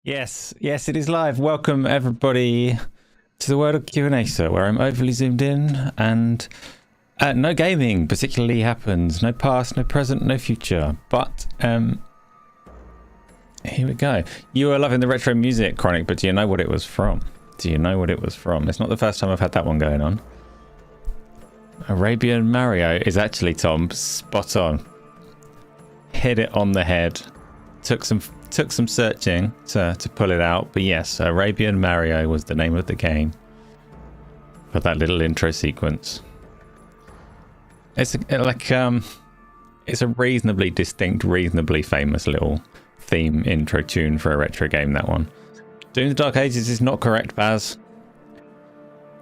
Yes, yes, it is live. Welcome everybody to the world of Q&Asa, where I'm overly zoomed in and no gaming particularly happens. No past, no present, no future. But here we go. You are loving the retro music, Chronic, but do you know what it was from? Do you know what it was from? It's not the first time I've had that one going on. Arabian Mario is actually, Tom, spot on. Hit it on the head. Took some searching to pull it out, but yes, Arabian Mario was the name of the game for that little intro sequence. It's it's a reasonably distinct, reasonably famous little theme intro tune for a retro game, that one. Doom the Dark Ages is not correct, Baz.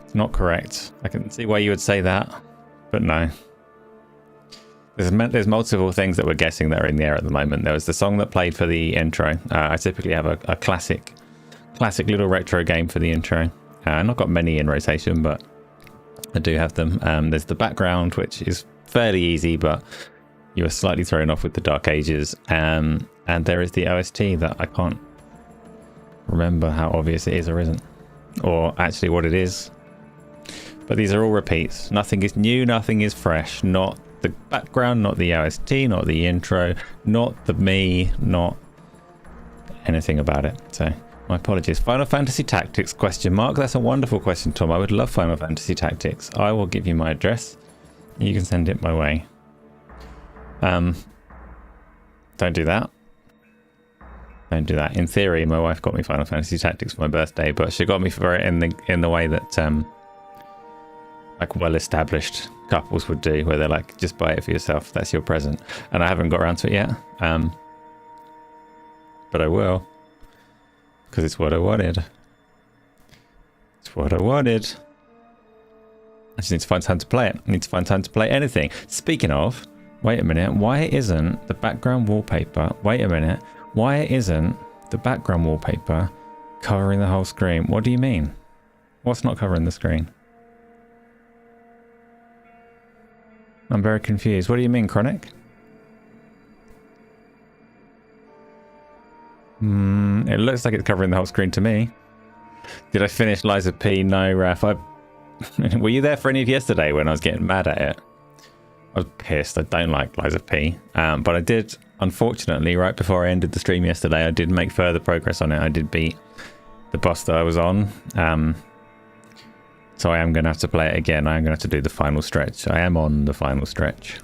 It's not correct. I can see why you would say that, but no. There's multiple things that we're guessing that are in the air at the moment. There was the song that played for the intro. I typically have a classic little retro game for the intro. I've not got many in rotation, but I do have them. There's the background, which is fairly easy, but you were slightly thrown off with the Dark Ages. And there is the OST that I can't remember how obvious it is or isn't, or actually what it is. But these are all repeats. Nothing is new, nothing is fresh. Not the background, not the OST, not the intro, not the me, not anything about it. So my apologies. Final Fantasy Tactics ? That's a wonderful question, Tom. I would love Final Fantasy Tactics. I will give you my address. You can send it my way. Don't do that. Don't do that. In theory, my wife got me Final Fantasy Tactics for my birthday, but she got me for it in the way that like well-established couples would do, where they're like, just buy it for yourself, that's your present. And I haven't got around to it yet, but I will, because it's what I wanted. It's what I wanted. I just need to find time to play it. I need to find time to play anything. Speaking of, wait a minute, why isn't the background wallpaper covering the whole screen? What do you mean? What's not covering the screen? I'm very confused. What do you mean, Chronic? It looks like it's covering the whole screen to me. Did I finish Lies of P? No, Raf. Were you there for any of yesterday when I was getting mad at it? I was pissed. I don't like Lies of P. But I did, unfortunately, right before I ended the stream yesterday, I did make further progress on it. I did beat the boss that I was on. So I am going to have to play it again. I am going to have to do the final stretch. I am on the final stretch.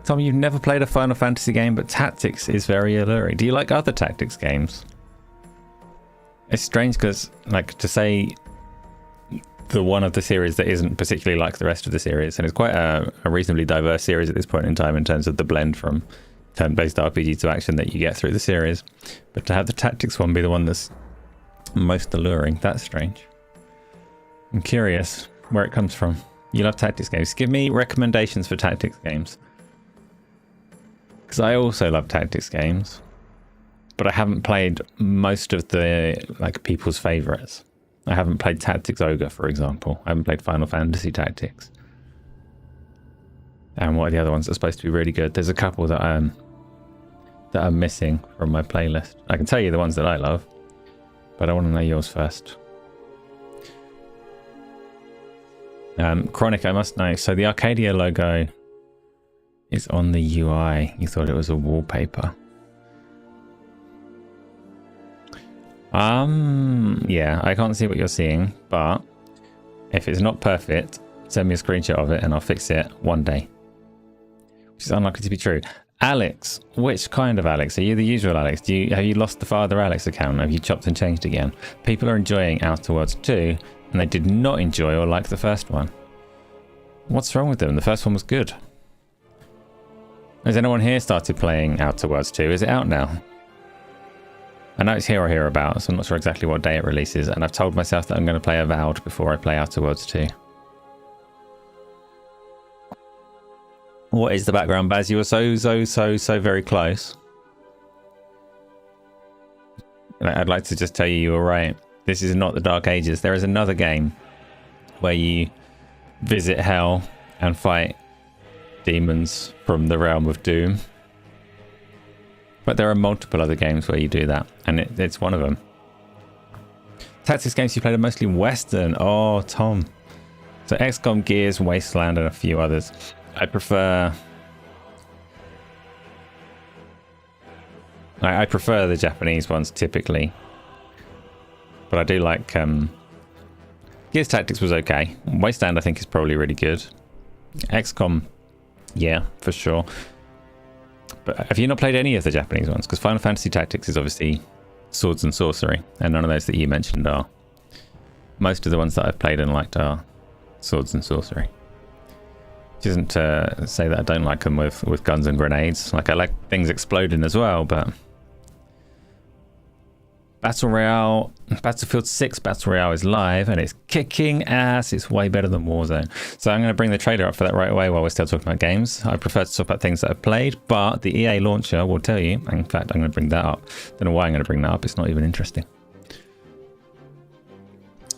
Tom, you've never played a Final Fantasy game, but Tactics is very alluring. Do you like other Tactics games? It's strange because, like, to say the one of the series that isn't particularly like the rest of the series, and it's quite a reasonably diverse series at this point in time in terms of the blend from turn-based RPG to action that you get through the series. But to have the Tactics one be the one that's most alluring, that's strange. I'm curious where it comes from. You love Tactics games. Give me recommendations for Tactics games, because I also love Tactics games, but I haven't played most of the like people's favorites. I haven't played Tactics Ogre, for example. I haven't played Final Fantasy Tactics. And what are the other ones that are supposed to be really good? There's a couple that I'm missing from my playlist. I can tell you the ones that I love, but I want to know yours first. Chronic, I must know. So the Arcadia logo is on the UI. You thought it was a wallpaper. Yeah, I can't see what you're seeing, but if it's not perfect, send me a screenshot of it and I'll fix it one day. Which is unlikely to be true. Alex, which kind of Alex? Are you the usual Alex? Have you lost the Father Alex account? Have you chopped and changed again? People are enjoying Outer Worlds 2 and they did not enjoy or like the first one. What's wrong with them? The first one was good. Has anyone here started playing Outer Worlds 2? Is it out now? I know it's here or hereabouts, so I'm not sure exactly what day it releases, and I've told myself that I'm going to play Avowed before I play Outer Worlds 2. What is the background, Baz? You were so very close. I'd like to just tell you were right. This is not the Dark Ages. There is another game where you visit hell and fight demons from the realm of doom. But there are multiple other games where you do that, and it's one of them. Tactics games you played are mostly Western. Oh, Tom. So XCOM, Gears, Wasteland, and a few others. I prefer... I prefer the Japanese ones, typically. But I do like... Gears Tactics was okay. Wasteland, I think, is probably really good. XCOM, yeah, for sure. But have you not played any of the Japanese ones? Because Final Fantasy Tactics is obviously swords and sorcery, and none of those that you mentioned are. Most of the ones that I've played and liked are swords and sorcery. Which isn't to say that I don't like them with guns and grenades. Like, I like things exploding as well, but... Battle Royale, Battlefield 6 Battle Royale is live and it's kicking ass. It's way better than Warzone. So I'm going to bring the trailer up for that right away while we're still talking about games. I prefer to talk about things that I've played, but the EA launcher will tell you. In fact, I'm going to bring that up. Don't know why I'm going to bring that up. It's not even interesting.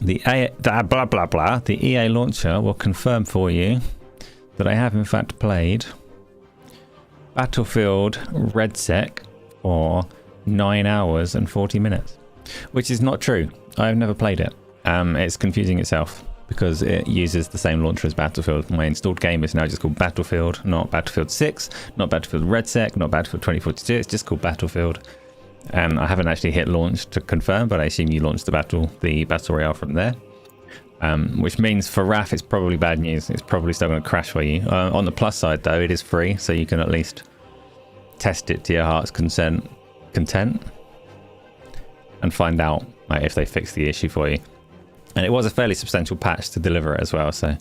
The EA launcher will confirm for you that I have in fact played Battlefield RedSec for 9 hours and 40 minutes, which is not true. I've never played it. It's confusing itself because it uses the same launcher as Battlefield. My installed game is now just called Battlefield, not Battlefield 6, not Battlefield RedSec, not Battlefield 2042. It's just called Battlefield. I haven't actually hit launch to confirm, but I assume you launched the Battle Royale from there. Which means for RAF it's probably bad news. It's probably still going to crash for you. On the plus side though, it is free, so you can at least test it to your heart's content and find out if they fix the issue for you. And it was a fairly substantial patch to deliver it as well, so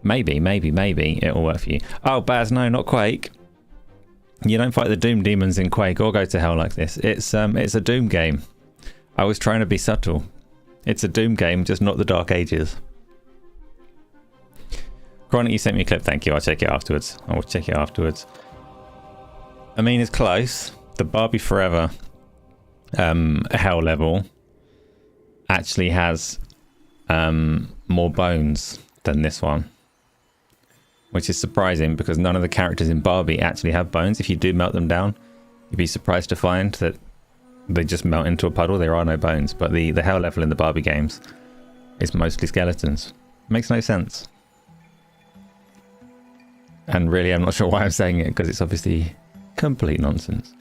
maybe it will work for you. Oh, Baz, no, not Quake. You don't fight the Doom demons in Quake or go to hell like this. It's a Doom game. I was trying to be subtle. It's a Doom game, just not the Dark Ages. Chronic, you sent me a clip. Thank you. I'll check it afterwards. I mean, it's close. The Barbie Forever hell level actually has more bones than this one, which is surprising because none of the characters in Barbie actually have bones. If you do melt them down, you'd be surprised to find that they just melt into a puddle. There are no bones, but the hell level in the Barbie games is mostly skeletons. Makes no sense. And really, I'm not sure why I'm saying it, because it's obviously complete nonsense.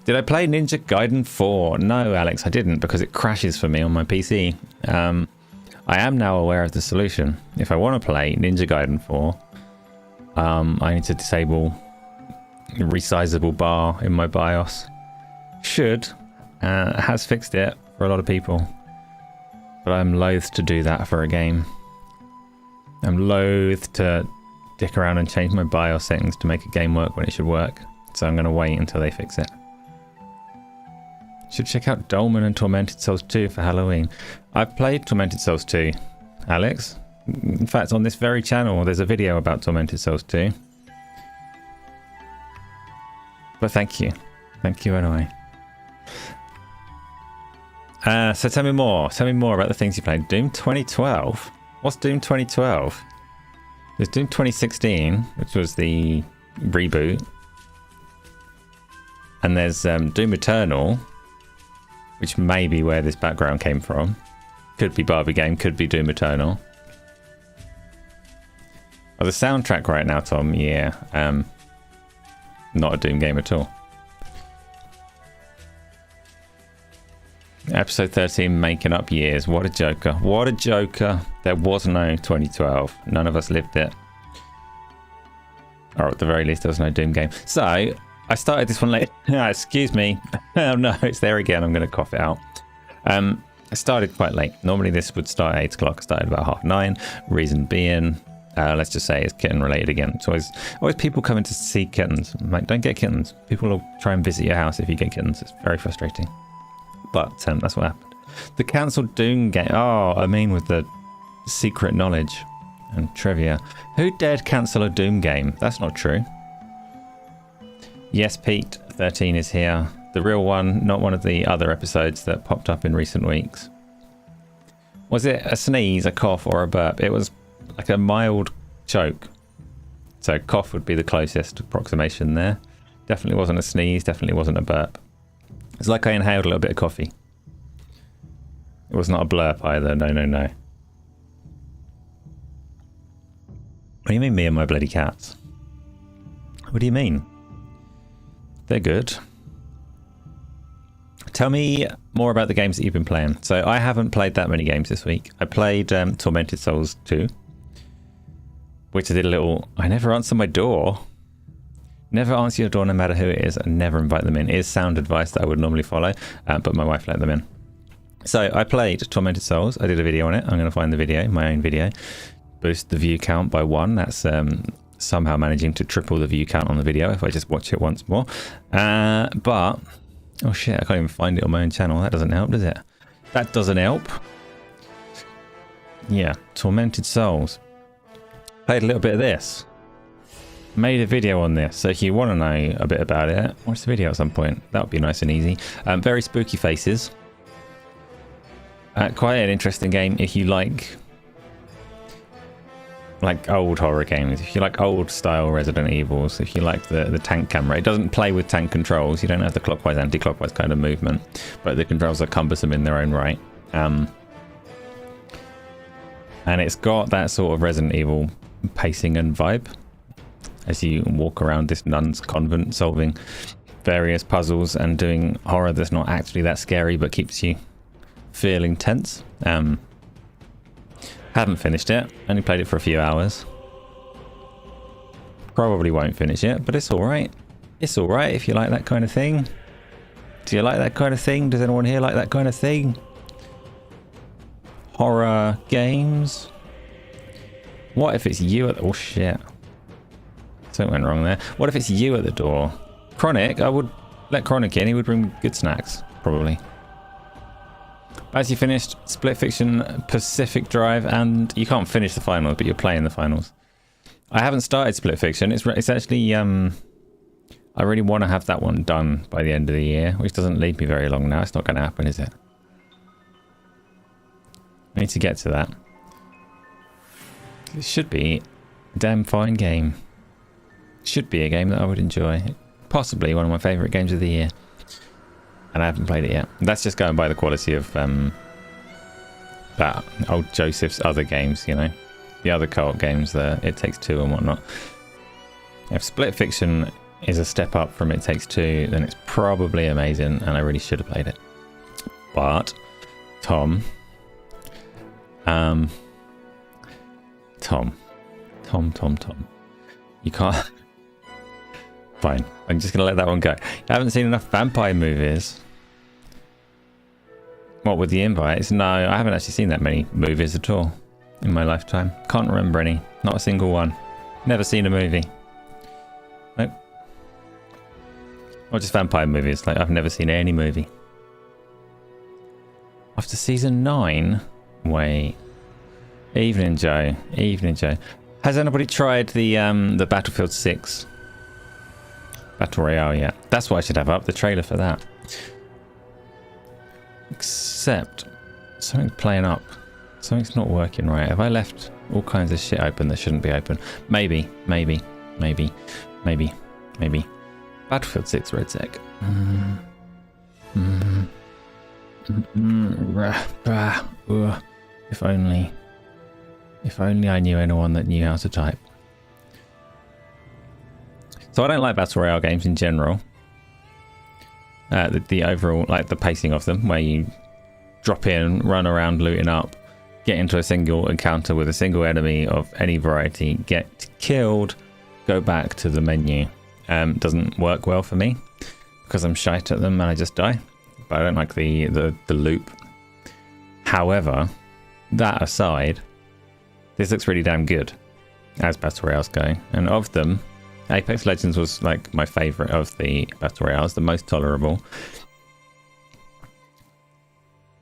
Did I play Ninja Gaiden 4? No, Alex, I didn't, because it crashes for me on my PC. I am now aware of the solution. If I want to play Ninja Gaiden 4, I need to disable the resizable bar in my BIOS. Has fixed it for a lot of people, but I'm loath to do that for a game. I'm loath to dick around and change my BIOS settings to make a game work when it should work, so I'm going to wait until they fix it. Should check out Dolmen and Tormented Souls 2 for Halloween. I've played Tormented Souls 2, Alex. In fact, on this very channel there's a video about Tormented Souls 2. But thank you anyway. So tell me more about the things you played. Doom 2012? What's Doom 2012? There's Doom 2016, which was the reboot. And there's Doom Eternal, which may be where this background came from. Could be Barbie game, could be Doom Eternal. Oh, the soundtrack right now, Tom, yeah. Not a Doom game at all. Episode 13, making up years. What a joker. What a joker. There was no 2012. None of us lived it. Or at the very least, there was no Doom game. So, I started this one late. Excuse me. Oh no, it's there again. I'm going to cough it out. I started quite late. Normally this would start at 8 o'clock. I started about 9:30. Reason being, let's just say it's kitten related again. So always people coming to see kittens. I'm like, don't get kittens. People will try and visit your house if you get kittens. It's very frustrating. But that's what happened. The cancelled Doom game. Oh, I mean with the secret knowledge and trivia. Who dared cancel a Doom game? That's not true. Yes, Pete, 13 is here. The real one, not one of the other episodes that popped up in recent weeks. Was it a sneeze, a cough, or a burp? It was like a mild choke. So cough would be the closest approximation there. Definitely wasn't a sneeze, definitely wasn't a burp. It's like I inhaled a little bit of coffee. It was not a blurp either, no, no, no. What do you mean, me and my bloody cats? What do you mean? They're good. Tell me more about the games that you've been playing. So I haven't played that many games this week. I played Tormented Souls 2, which I did a little... I never answer my door. Never answer your door no matter who it is, and never invite them in. It is sound advice that I would normally follow, but my wife let them in. So I played Tormented Souls. I did a video on it. I'm going to find the video, my own video. Boost the view count by 1. That's somehow managing to triple the view count on the video if I just watch it once more. But, oh shit, I can't even find it on my own channel. That doesn't help, does it? That doesn't help. Yeah, Tormented Souls. Played a little bit of this. Made a video on this, so if you want to know a bit about it, watch the video at some point. That would be nice and easy. Very spooky faces. Quite an interesting game if you like old horror games, if you like old style Resident Evils, if you like the tank camera. It doesn't play with tank controls, you don't have the clockwise anti-clockwise kind of movement, but the controls are cumbersome in their own right. And it's got that sort of Resident Evil pacing and vibe as you walk around this nun's convent solving various puzzles and doing horror that's not actually that scary but keeps you feeling tense. Haven't finished it, only played it for a few hours. Probably won't finish it, but it's alright. It's alright if you like that kind of thing. Do you like that kind of thing? Does anyone here like that kind of thing? Horror games? What if it's you at the... Oh shit. Something went wrong there. What if it's you at the door? Chronic, I would let Chronic in, he would bring good snacks, probably. As you finished Split Fiction, Pacific Drive, and you can't finish the finals, but you're playing the finals. I haven't started Split Fiction. It's actually, I really want to have that one done by the end of the year, which doesn't leave me very long now. It's not going to happen, is it? I need to get to that. It should be a damn fine game. Should be a game that I would enjoy. Possibly one of my favourite games of the year. And I haven't played it yet. That's just going by the quality of that old Joseph's other games, you know. The other co-op games, the It Takes Two and whatnot. If Split Fiction is a step up from It Takes Two, then it's probably amazing, and I really should have played it. But, Tom. You can't... Fine, I'm just going to let that one go. I haven't seen enough vampire movies. What, with the invites? No, I haven't actually seen that many movies at all in my lifetime. Can't remember any. Not a single one. Never seen a movie. Nope. Or just vampire movies. Like, I've never seen any movie. After season 9? Wait. Evening Joe. Evening Joe. Has anybody tried the Battlefield 6? Battle Royale, yeah. That's what I should have up, the trailer for that. Except, something's playing up. Something's not working right. Have I left all kinds of shit open that shouldn't be open? Maybe. Battlefield 6 Red Sec. If only I knew anyone that knew how to type. So I don't like Battle Royale games in general. The overall, like the pacing of them, where you drop in, run around looting up, get into a single encounter with a single enemy of any variety, get killed, go back to the menu. Doesn't work well for me because I'm shite at them and I just die. But I don't like the loop. However, that aside, this looks really damn good as Battle Royales go. And of them, Apex Legends was like my favourite of the Battle Royales, the most tolerable.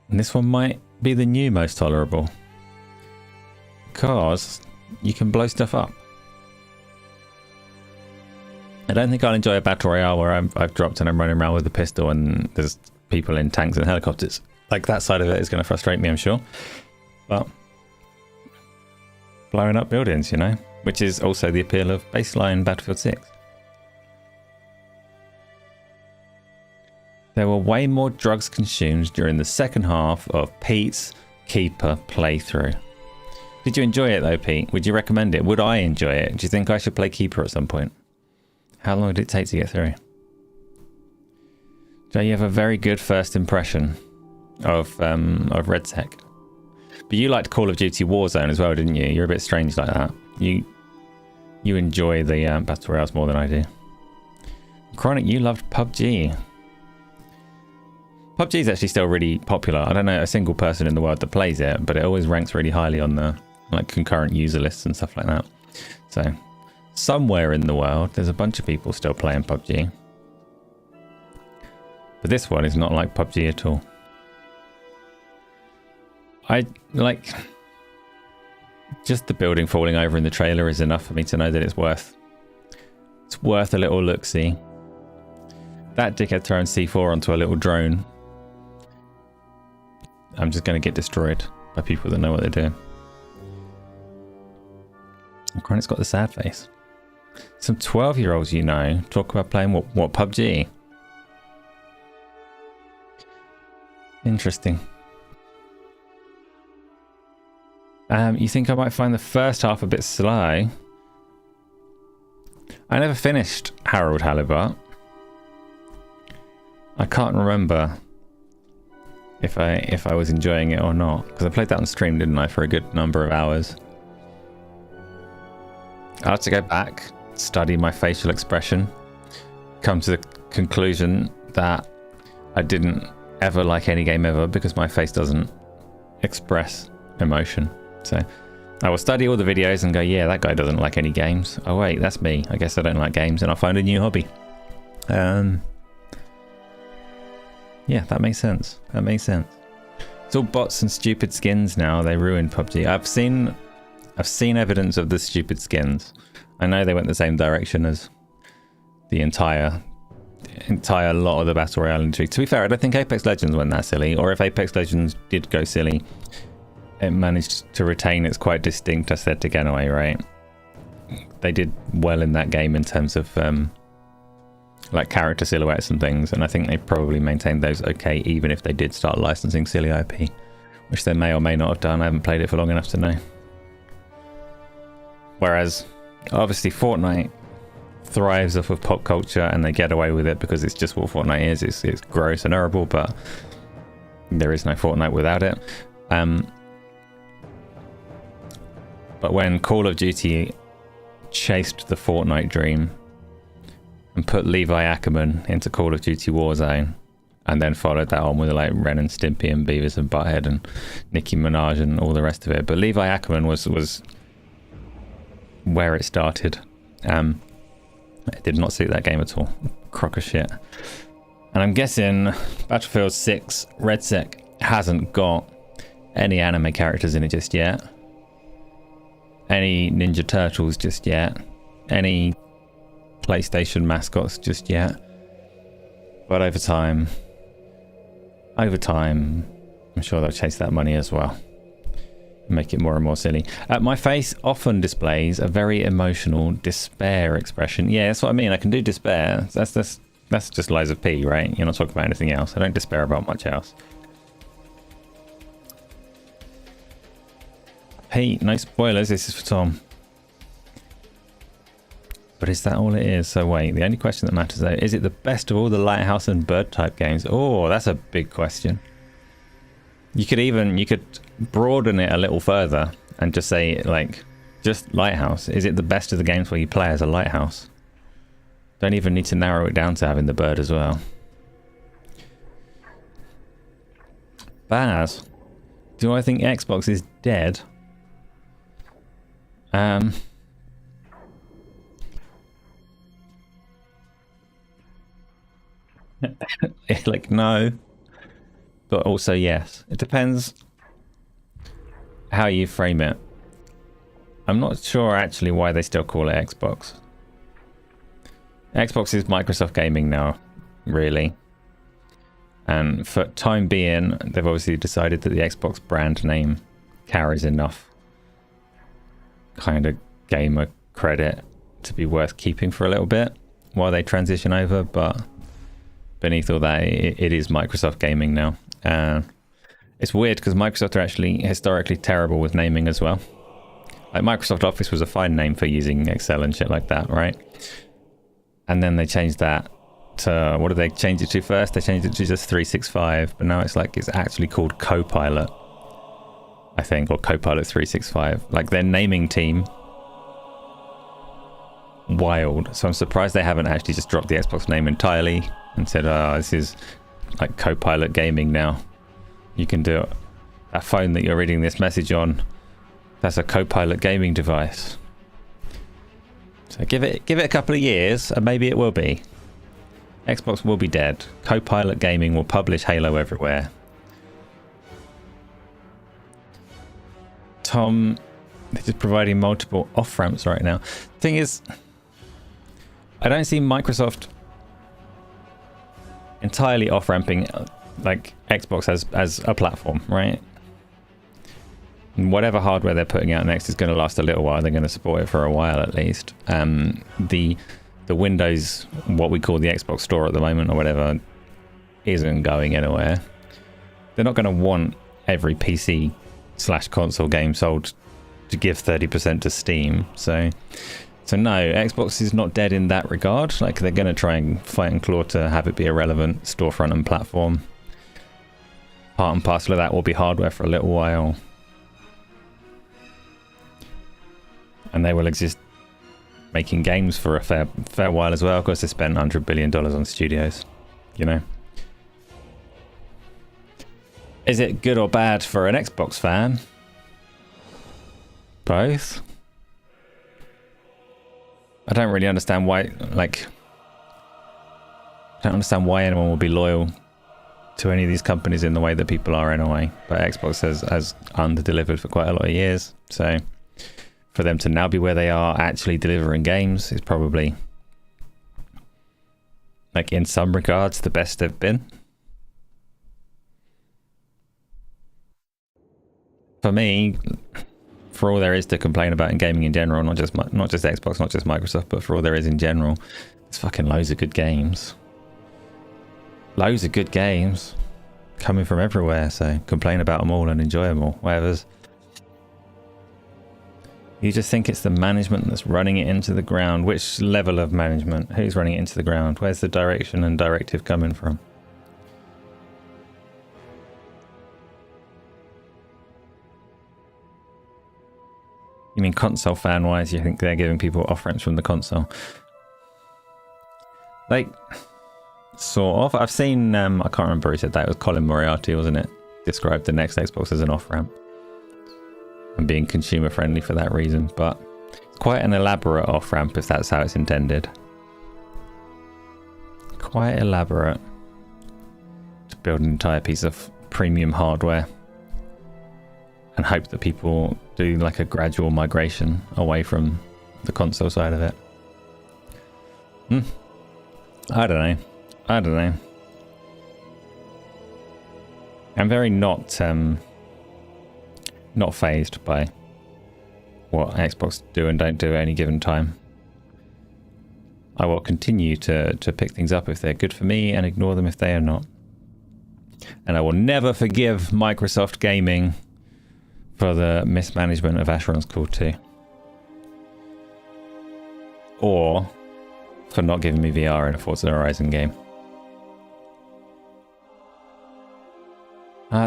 And this one might be the new most tolerable. Because you can blow stuff up. I don't think I'll enjoy a Battle Royale where I've dropped and I'm running around with a pistol and there's people in tanks and helicopters. Like, that side of it is going to frustrate me, I'm sure. But blowing up buildings, you know, which is also the appeal of baseline Battlefield 6. There were way more drugs consumed during the second half of Pete's Keeper playthrough. Did you enjoy it though, Pete? Would you recommend it? Would I enjoy it? Do you think I should play Keeper at some point? How long did it take to get through? Joe, you have a very good first impression of RedSec. But you liked Call of Duty Warzone as well, didn't you? You're a bit strange like that. You enjoy the Battle Royales more than I do. Chronic, you loved PUBG. PUBG is actually still really popular. I don't know a single person in the world that plays it, but it always ranks really highly on the like concurrent user lists and stuff like that. So somewhere in the world, there's a bunch of people still playing PUBG. But this one is not like PUBG at all. I like just the building falling over in the trailer is enough for me to know that it's worth a little look-see. That dickhead throwing C4 onto a little drone. I'm just going to get destroyed by people that know what they're doing. And Chronic's got the sad face. Some 12-year-olds, you know, talk about playing what PUBG. Interesting. You think I might find the first half a bit slow? I never finished Harold Halibut. I can't remember if I was enjoying it or not, because I played that on stream, didn't I, for a good number of hours. I'll have to go back, study my facial expression, come to the conclusion that I didn't ever like any game ever because my face doesn't express emotion. So I will study all the videos and go, yeah, that guy doesn't like any games. Oh wait, that's me. I guess I don't like games, and I'll find a new hobby. Yeah, that makes sense. That makes sense. It's all bots and stupid skins now. They ruined PUBG. I've seen evidence of the stupid skins. I know they went the same direction as the entire lot of the Battle Royale industry. To be fair, I don't think Apex Legends went that silly, or if Apex Legends did go silly, it managed to retain its quite distinct aesthetic anyway, right? They did well in that game in terms of like character silhouettes and things, and I think they probably maintained those okay, even if they did start licensing silly IP, which they may or may not have done. I haven't played it for long enough to know. Whereas, obviously, Fortnite thrives off of pop culture, and they get away with it because it's just what Fortnite is. It's gross and horrible, but there is no Fortnite without it. But when Call of Duty chased the Fortnite dream and put Levi Ackerman into Call of Duty Warzone, and then followed that on with like Ren and Stimpy and Beavis and Butthead and Nicki Minaj and all the rest of it. But Levi Ackerman was where it started. It did not suit that game at all. Crock of shit. And I'm guessing Battlefield 6 RedSec hasn't got any anime characters in it just yet. Any Ninja Turtles just yet. Any PlayStation mascots just yet. But over time, I'm sure they'll chase that money as well. Make it more and more silly. My face often displays a very emotional despair expression. Yeah, that's what I mean. I can do despair. That's just lies of P, right? You're not talking about anything else. I don't despair about much else. Hey, no spoilers. This is for Tom. But is that all it is? So wait, the only question that matters though, is it the best of all the Lighthouse and Bird type games? Oh, that's a big question. You could broaden it a little further and just say, like, just Lighthouse. Is it the best of the games where you play as a Lighthouse? Don't even need to narrow it down to having the bird as well. Baz, do I think Xbox is dead? Like, no. But also yes. It depends how you frame it. I'm not sure actually why they still call it Xbox. Xbox is Microsoft Gaming now, really. And for time being, they've obviously decided that the Xbox brand name carries enough kind of gamer credit to be worth keeping for a little bit while they transition over. But beneath all that, it is Microsoft Gaming now. It's weird because Microsoft are actually historically terrible with naming as well. Like Microsoft Office was a fine name for using Excel and shit like that, right? And then they changed that to, what did they change it to first? They changed it to just 365, but now it's like it's actually called Copilot, I think, or Copilot 365. Like their naming team, wild. So I'm surprised they haven't actually just dropped the Xbox name entirely and said, oh, this is like Copilot Gaming now. You can do it. That phone that you're reading this message on, that's a Copilot gaming device. So give it a couple of years and maybe it will be. Xbox will be dead. Copilot Gaming will publish Halo everywhere. Tom, they're just providing multiple off-ramps right now. Thing is, I don't see Microsoft entirely off-ramping like Xbox as a platform, right? And whatever hardware they're putting out next is going to last a little while. They're going to support it for a while at least. The Windows, what we call the Xbox Store at the moment or whatever, isn't going anywhere. They're not going to want every PC/console game sold to give 30% to Steam. So no, Xbox is not dead in that regard. Like they're going to try and fight and claw to have it be a relevant storefront and platform. Part and parcel of that will be hardware for a little while. And they will exist making games for a fair while as well. Of course, they spent $100 billion on studios, you know. Is it good or bad for an Xbox fan? Both. I don't really understand why, like, I don't understand why anyone would be loyal to any of these companies in the way that people are anyway. But Xbox has under-delivered for quite a lot of years, so for them to now be where they are actually delivering games is probably, like, in some regards the best they've been. For me, for all there is to complain about in gaming in general, not just Xbox, not just Microsoft, but for all there is in general, there's fucking loads of good games. Loads of good games coming from everywhere, so complain about them all and enjoy them all, whatever's. You just think it's the management that's running it into the ground. Which level of management? Who's running it into the ground? Where's the direction and directive coming from? You mean console fan-wise, you think they're giving people off-ramps from the console? Like, sort of. I've seen, I can't remember who said that. It was Colin Moriarty, wasn't it? Described the next Xbox as an off-ramp. And being consumer friendly for that reason, but it's quite an elaborate off-ramp if that's how it's intended. Quite elaborate. To build an entire piece of premium hardware and hope that people do like a gradual migration away from the console side of it. I don't know. I'm very not phased by what Xbox do and don't do at any given time. I will continue to pick things up if they're good for me and ignore them if they are not. And I will never forgive Microsoft Gaming for the mismanagement of Asheron's Call 2. Or for not giving me VR in a Forza Horizon game.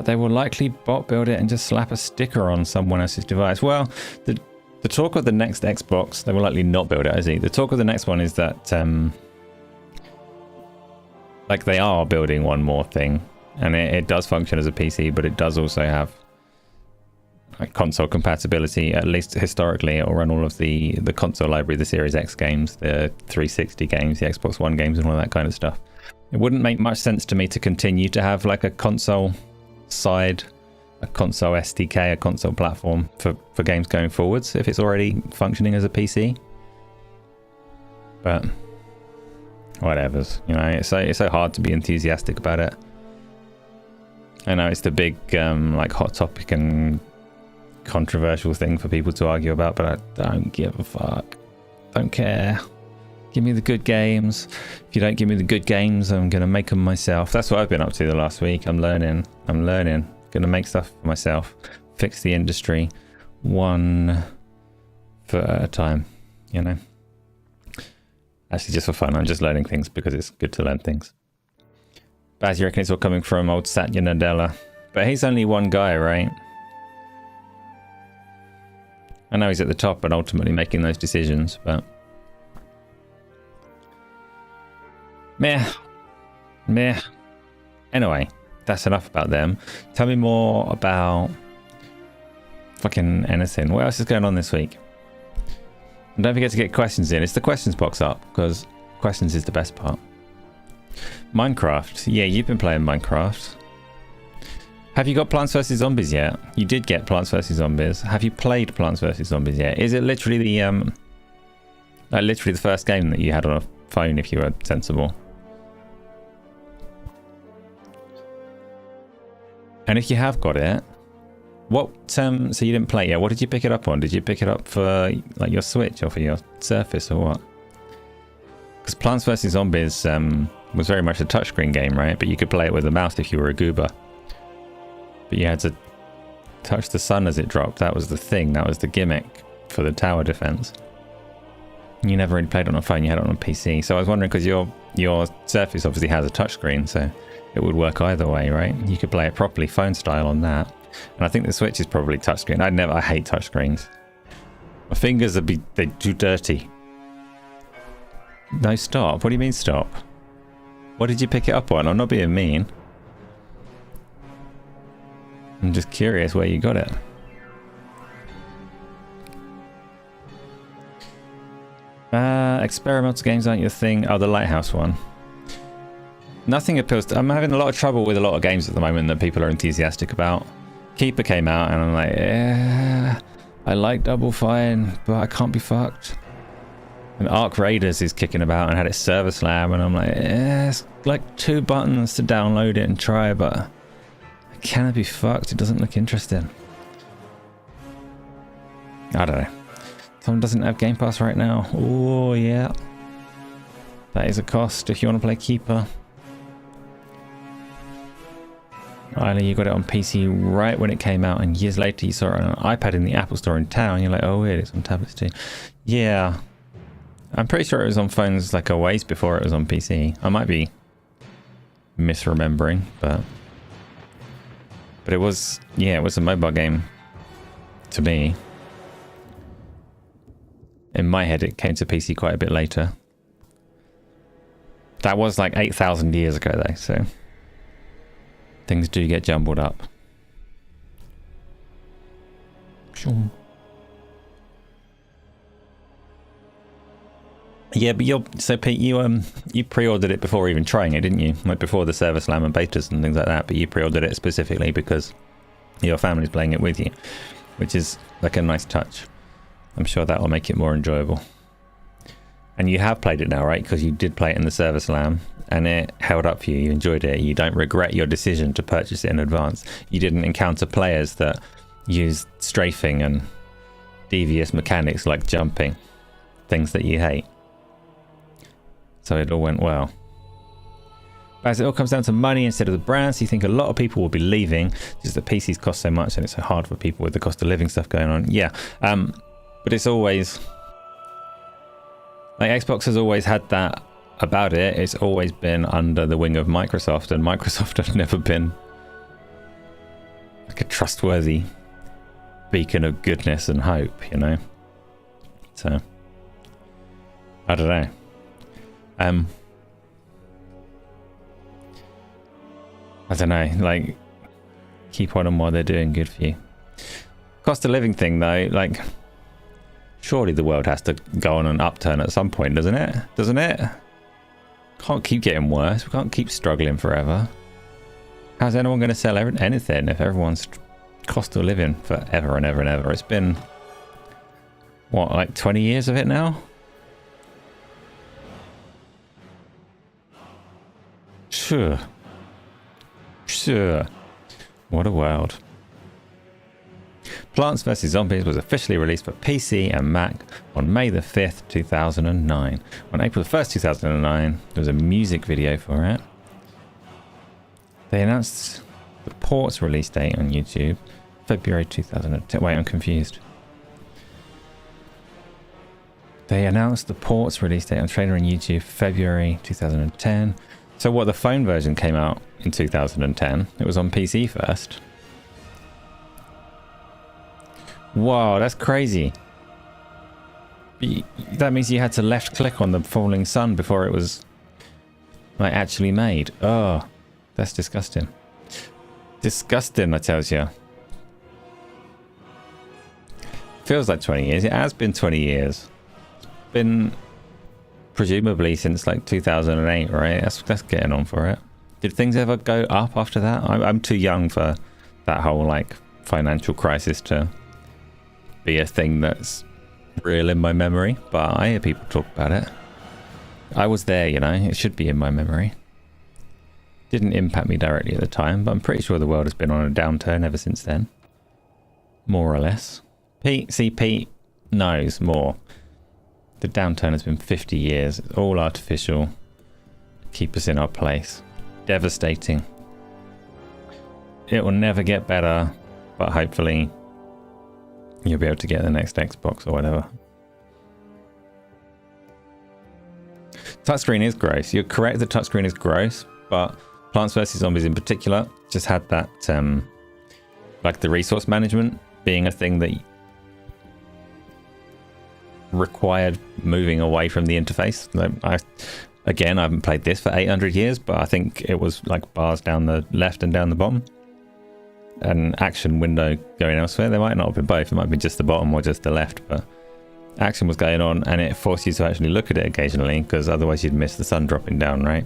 They will likely bot build it and just slap a sticker on someone else's device. Well, the talk of the next Xbox, they will likely not build it, is it? The talk of the next one is that like they are building one more thing, and it does function as a PC, but it does also have like console compatibility. At least historically, it will run all of the console library, the Series X games, the 360 games, the Xbox One games, and all that kind of stuff. It wouldn't make much sense to me to continue to have like a console side, a console SDK, a console platform for games going forwards if it's already functioning as a PC. But whatever's, you know, it's so hard to be enthusiastic about it. I know it's the big like hot topic and controversial thing for people to argue about, but I don't give a fuck. Don't care. Give me the good games. If you don't give me the good games, I'm going to make them myself. That's what I've been up to the last week. I'm learning. Going to make stuff for myself. Fix the industry one foot at a time, you know. Actually, just for fun. I'm just learning things because it's good to learn things. Baz, you reckon it's all coming from old Satya Nadella? But he's only one guy, right? I know he's at the top and ultimately making those decisions, but... Meh. Anyway, that's enough about them. Tell me more about... fucking anything. What else is going on this week? And don't forget to get questions in. It's the questions box up, because questions is the best part. Minecraft. Yeah, you've been playing Minecraft. Have you got Plants vs Zombies yet? You did get Plants vs Zombies. Have you played Plants vs Zombies yet? Is it literally the literally the first game that you had on a phone, if you were sensible? And if you have got it, what so you didn't play it yet? What did you pick it up on? Did you pick it up for like your Switch or for your Surface or what? Because Plants vs Zombies was very much a touchscreen game, right? But you could play it with a mouse if you were a goober. But you had to touch the sun as it dropped. That was the thing. That was the gimmick for the tower defense. You never really played on a phone. You had it on a PC. So I was wondering, because your Surface obviously has a touchscreen, so it would work either way, right? You could play it properly phone style on that. And I think the Switch is probably touchscreen. I hate touchscreens. My fingers they're too dirty. No, stop. What do you mean stop? What did you pick it up on? I'm not being mean. I'm just curious where you got it. Experimental games aren't your thing. Oh, the Lighthouse one. Nothing appeals to... I'm having a lot of trouble with a lot of games at the moment that people are enthusiastic about. Keeper came out and I'm like, yeah, I like Double Fine, but I can't be fucked. And Arc Raiders is kicking about and had its server slam, and I'm like, yeah, it's like 2 buttons to download it and try, but I cannot be fucked. It doesn't look interesting. I don't know. Someone doesn't have Game Pass right now. Oh yeah, that is a cost if you want to play Keeper. Isla, you got it on PC right when it came out, and years later you saw it on an iPad in the Apple Store in town. You're like, oh weird, it's on tablets too. Yeah, I'm pretty sure it was on phones like a ways before it was on PC. I might be misremembering, but it was, yeah, it was a mobile game to me. In my head, it came to PC quite a bit later. That was like 8,000 years ago though, so things do get jumbled up. Sure. Yeah, but so Pete, you pre-ordered it before even trying it, didn't you? Like before the server slam and betas and things like that. But you pre-ordered it specifically because your family's playing it with you, which is like a nice touch. I'm sure that will make it more enjoyable. And you have played it now, right? Because you did play it in the server slam and it held up for you. You enjoyed it. You don't regret your decision to purchase it in advance. You didn't encounter players that used strafing and devious mechanics like jumping, things that you hate. So it all went well. As it all comes down to money instead of the brand, so you think a lot of people will be leaving just that PCs cost so much and it's so hard for people with the cost of living stuff going on. Yeah, but it's always... like Xbox has always had that about it. It's always been under the wing of Microsoft, and Microsoft have never been like a trustworthy beacon of goodness and hope, you know? So, I don't know. I don't know, like, keep on them while they're doing good for you. Cost of living thing though, like, surely the world has to go on an upturn at some point, doesn't it? Doesn't it? Can't keep getting worse. We can't keep struggling forever. How's anyone going to sell anything if everyone's cost of living forever and ever and ever? It's been, what, like 20 years of it now? Sure. What a world. Plants vs. Zombies was officially released for PC and Mac on May the 5th, 2009. On April the 1st, 2009, there was a music video for it. They announced the port's release date on YouTube, February 2010. Wait, I'm confused. They announced the port's release date on trailer on YouTube, February 2010. So what, the phone version came out in 2010. It was on PC first. Wow, that's crazy. That means you had to left click on the falling sun before it was like actually made. Oh, that's disgusting. Disgusting, I tells you. Feels like 20 years. It has been 20 years. It's been presumably since like 2008, right? That's getting on for it. Did things ever go up after that? I'm too young for that whole like financial crisis to be a thing that's real in my memory, but I hear people talk about it. I was there, you know, it should be in my memory. Didn't impact me directly at the time, but I'm pretty sure the world has been on a downturn ever since then. More or less. Pete knows more. The downturn has been 50 years. It's all artificial. Keep us in our place. Devastating. It will never get better, but hopefully you'll be able to get the next Xbox or whatever. Touchscreen is gross. You're correct, the touchscreen is gross, but Plants vs. Zombies in particular just had that, like the resource management being a thing that required moving away from the interface. Again, I haven't played this for 800 years, but I think it was like bars down the left and down the bottom. An action window going elsewhere. There might not have been both. It might be just the bottom or just the left, but action was going on and it forced you to actually look at it occasionally because otherwise you'd miss the sun dropping down, right?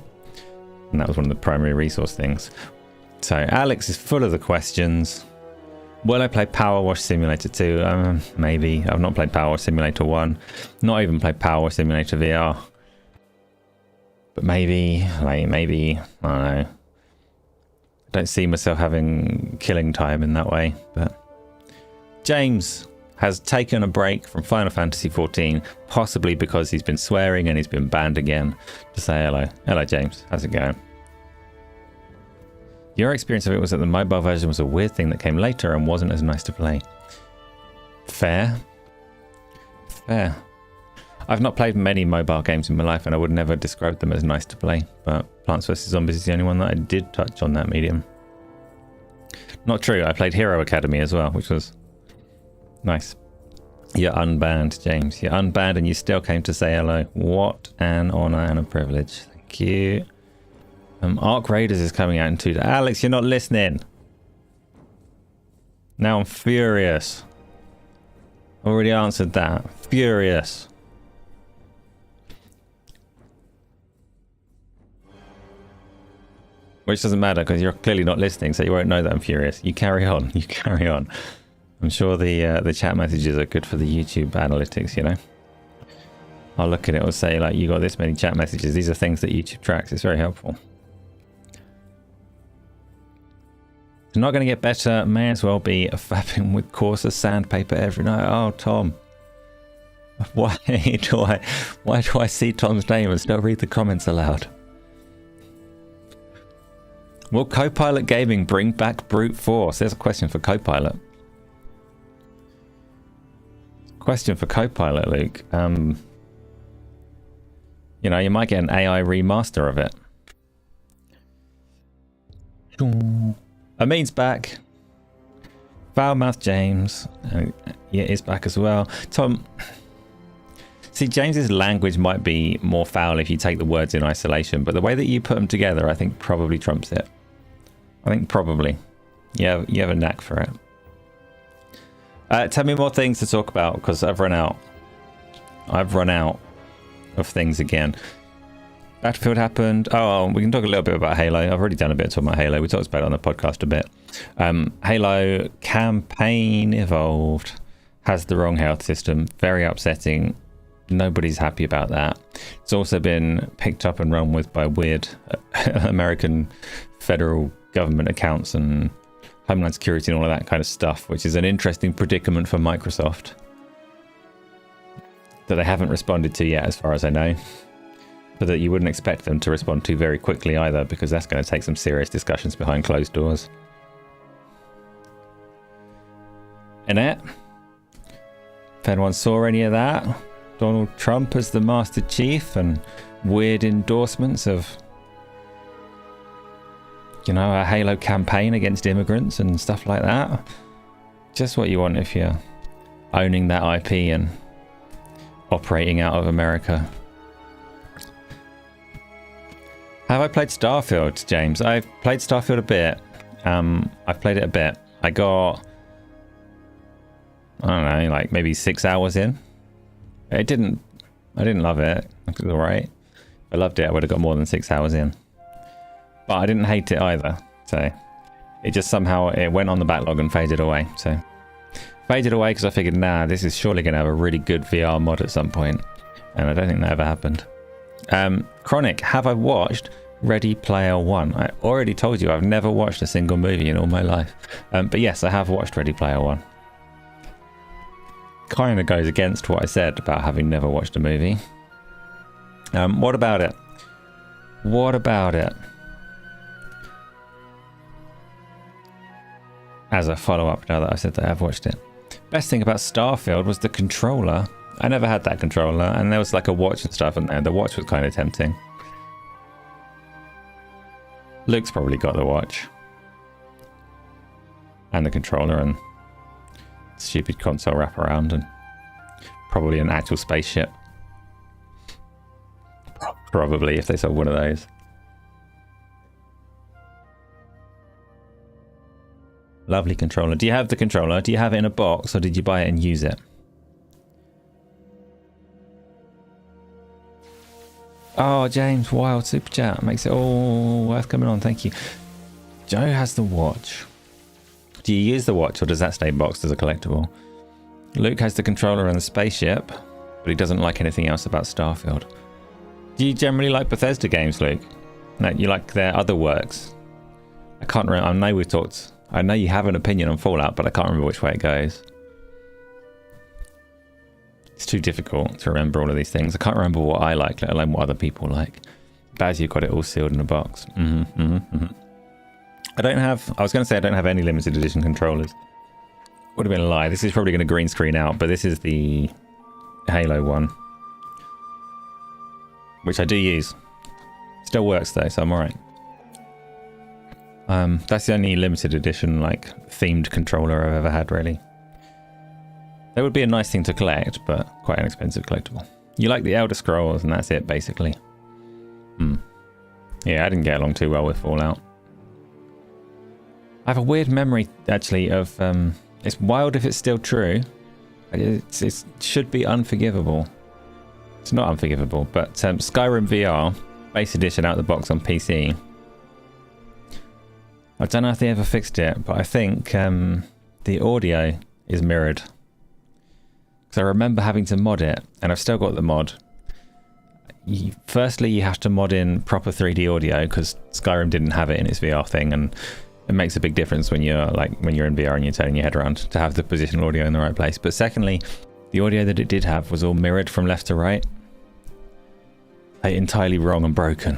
And that was one of the primary resource things. So Alex is full of the questions. Will I play Power Wash Simulator 2? Maybe. I've not played Power Wash Simulator 1. Not even played Power Wash Simulator VR. But maybe, like, maybe, I don't know. I don't see myself having killing time in that way, but James has taken a break from Final Fantasy XIV, possibly because he's been swearing and he's been banned again, to say hello. Hello, James. How's it going? Your experience of it was that the mobile version was a weird thing that came later and wasn't as nice to play. Fair. Fair. I've not played many mobile games in my life and I would never describe them as nice to play, but Plants vs. Zombies is the only one that I did touch on that medium. Not true, I played Hero Academy as well, which was nice. You're unbanned, James. You're unbanned and you still came to say hello. What an honour and a privilege. Thank you. Arc Raiders is coming out in 2 days. Alex, you're not listening. Now I'm furious. Already answered that. Furious. Which doesn't matter because you're clearly not listening, so you won't know that I'm furious. You carry on. You carry on. I'm sure the chat messages are good for the YouTube analytics, you know. I'll look at it. I'll say, like, you got this many chat messages. These are things that YouTube tracks. It's very helpful. It's not going to get better. May as well be fapping with coarser sandpaper every night. Oh, Tom. Why do I see Tom's name and still read the comments aloud? Will Copilot Gaming bring back brute force? There's a question for Copilot. Question for Copilot, Luke. You know, you might get an AI remaster of it. Amin's back. Foulmouth James. Yeah, is back as well. Tom. See, James's language might be more foul if you take the words in isolation, but the way that you put them together, I think probably trumps it. I think probably. Yeah, you have a knack for it. Tell me more things to talk about, because I've run out. I've run out of things again. Battlefield happened. Oh, we can talk a little bit about Halo. I've already done a bit talking about Halo. We talked about it on the podcast a bit. Halo campaign evolved. Has the wrong health system. Very upsetting. Nobody's happy about that. It's also been picked up and run with by weird American federal government accounts and Homeland Security and all of that kind of stuff, which is an interesting predicament for Microsoft that they haven't responded to yet, as far as I know. But that you wouldn't expect them to respond to very quickly either, because that's going to take some serious discussions behind closed doors. Annette? If anyone saw any of that, Donald Trump as the Master Chief and weird endorsements of, you know, a Halo campaign against immigrants and stuff like that. Just what you want if you're owning that IP and operating out of America. Have I played Starfield, James? I've played Starfield a bit. I've played it a bit. I got, I don't know, like maybe 6 hours in. I didn't love it. It was alright. If I loved it, I would have got more than 6 hours in. But I didn't hate it either. So it just somehow, it went on the backlog and faded away. So faded away because I figured, nah, this is surely going to have a really good VR mod at some point. And I don't think that ever happened. Chronic, have I watched Ready Player One? I already told you I've never watched a single movie in all my life. But yes, I have watched Ready Player One. Kind of goes against what I said about having never watched a movie. What about it? What about it? As a follow-up, now that I said that I've watched it. Best thing about Starfield was the controller. I never had that controller, and there was like a watch and stuff, and the watch was kind of tempting. Luke's probably got the watch. And the controller, and stupid console wraparound, and probably an actual spaceship. Probably, if they sold one of those. Lovely controller. Do you have the controller? Do you have it in a box, or did you buy it and use it? Oh, James, wild super chat. Makes it all worth coming on. Thank you. Joe has the watch. Do you use the watch, or does that stay boxed as a collectible? Luke has the controller and the spaceship, but he doesn't like anything else about Starfield. Do you generally like Bethesda games, Luke? No, you like their other works? I can't remember. I know we've talked. I know you have an opinion on Fallout, but I can't remember which way it goes. It's too difficult to remember all of these things. I can't remember what I like, let alone what other people like. Baz, you've got it all sealed in a box. I was going to say I don't have any limited edition controllers. Would have been a lie. This is probably going to green screen out, but this is the Halo one, which I do use. Still works though, so I'm alright. That's the only limited edition, like, themed controller I've ever had, really. That would be a nice thing to collect, but quite an expensive collectible. You like the Elder Scrolls, and that's it, basically. Yeah, I didn't get along too well with Fallout. I have a weird memory, actually, of... it's wild if it's still true. It should be unforgivable. It's not unforgivable, but Skyrim VR, base edition out of the box on PC. I don't know if they ever fixed it, but I think the audio is mirrored. Because I remember having to mod it, and I've still got the mod. Firstly, you have to mod in proper 3D audio, because Skyrim didn't have it in its VR thing, and it makes a big difference when you're in VR and you're turning your head around to have the positional audio in the right place. But secondly, the audio that it did have was all mirrored from left to right. Like, entirely wrong and broken.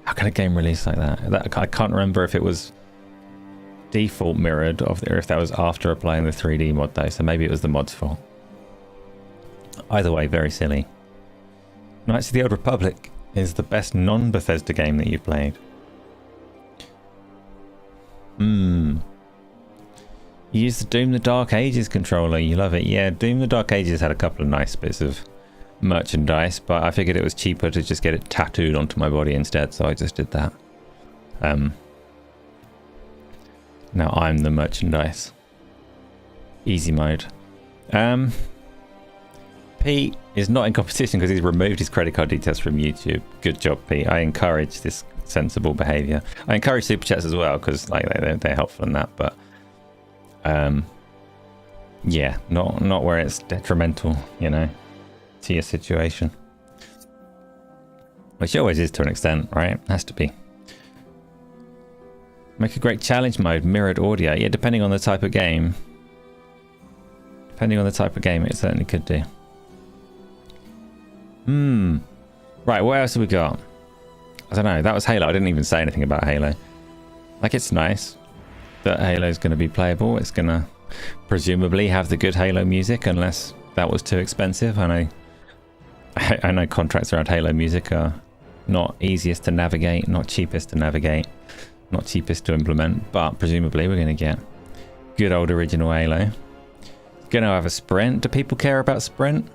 How can a game release like that? I can't remember if it was default mirrored or if that was after applying the 3D mod though, so maybe it was the mod's fault. Either way, very silly. Knights of the Old Republic is the best non-Bethesda game that you've played. You use the Doom the Dark Ages controller, you love it. Yeah, Doom the Dark Ages had a couple of nice bits of merchandise, but I figured it was cheaper to just get it tattooed onto my body instead, so I just did that. Now I'm the merchandise. Easy mode. Pete is not in competition because he's removed his credit card details from YouTube. Good job, Pete. I encourage this sensible behavior. I encourage super chats as well because like they're helpful in that, but yeah, not where it's detrimental, you know, to your situation, which always is to an extent, right? Has to be. Make a great challenge mode, mirrored audio. Yeah, depending on the type of game. Depending on the type of game, it certainly could do. Right, what else have we got? I don't know. That was Halo. I didn't even say anything about Halo. Like, it's nice that Halo's going to be playable. It's going to presumably have the good Halo music, unless that was too expensive. I know contracts around Halo music are not easiest to navigate, not cheapest to navigate, not cheapest to implement, but presumably we're going to get good old original Halo. It's going to have a sprint. Do people care about sprint?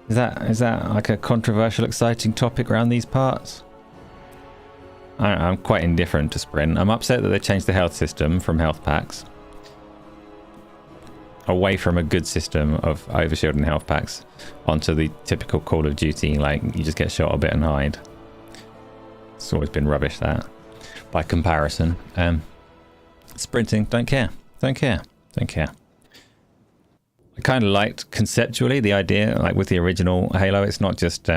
Is that like a controversial, exciting topic around these parts? I'm quite indifferent to sprint. I'm upset that they changed the health system from health packs away from a good system of overshield and health packs onto the typical Call of Duty, like you just get shot a bit and hide. It's always been rubbish, that, by comparison. Sprinting, don't care. I kind of liked conceptually the idea, like with the original Halo, it's not just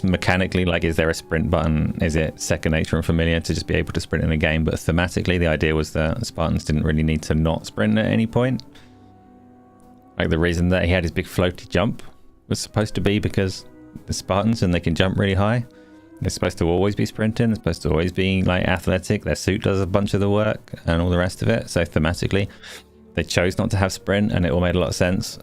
mechanically, like, is there a sprint button? Is it second nature and familiar to just be able to sprint in a game? But thematically, the idea was that Spartans didn't really need to not sprint at any point. Like, the reason that he had his big floaty jump was supposed to be because the Spartans, and they can jump really high. They're supposed to always be sprinting. They're supposed to always be, like, athletic. Their suit does a bunch of the work and all the rest of it. So thematically, they chose not to have sprint, and it all made a lot of sense.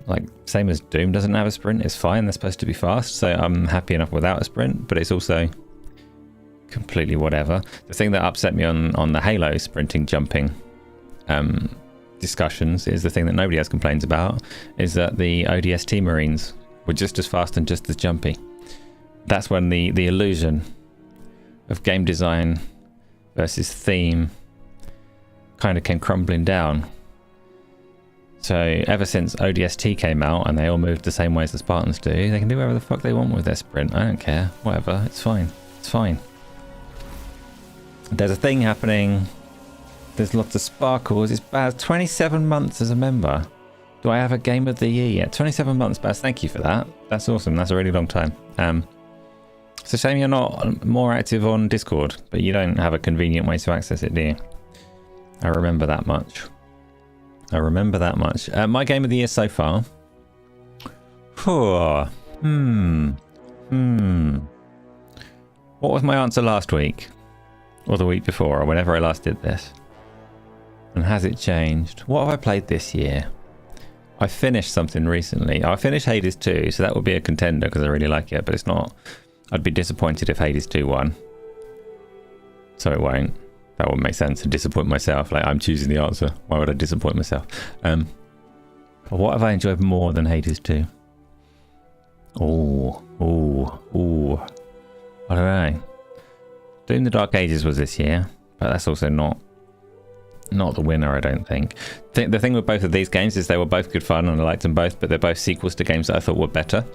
Like, same as Doom doesn't have a sprint, it's fine, they're supposed to be fast, so I'm happy enough without a sprint, but it's also completely whatever. The thing that upset me on the Halo sprinting, jumping discussions is the thing that nobody else complains about, is that the ODST Marines were just as fast and just as jumpy. That's when the illusion of game design versus theme kind of came crumbling down. So ever since ODST came out and they all moved the same way as the Spartans do, they can do whatever the fuck they want with their sprint. I don't care. Whatever. It's fine. It's fine. There's a thing happening. There's lots of sparkles. It's Baz. 27 months as a member. Do I have a Game of the Year yet? 27 months, Baz. Thank you for that. That's awesome. That's a really long time. It's a shame you're not more active on Discord, but you don't have a convenient way to access it, do you? I remember that much. My Game of the Year so far. What was my answer last week? Or the week before, or whenever I last did this? And has it changed? What have I played this year? I finished something recently. I finished Hades 2, so that would be a contender because I really like it, but it's not. I'd be disappointed if Hades 2 won. So it won't. That wouldn't make sense to disappoint myself. Like, I'm choosing the answer. Why would I disappoint myself? But what have I enjoyed more than Hades 2? I don't know. Doom the Dark Ages was this year, but that's also not the winner, I don't think. The thing with both of these games is they were both good fun and I liked them both, but they're both sequels to games that I thought were better.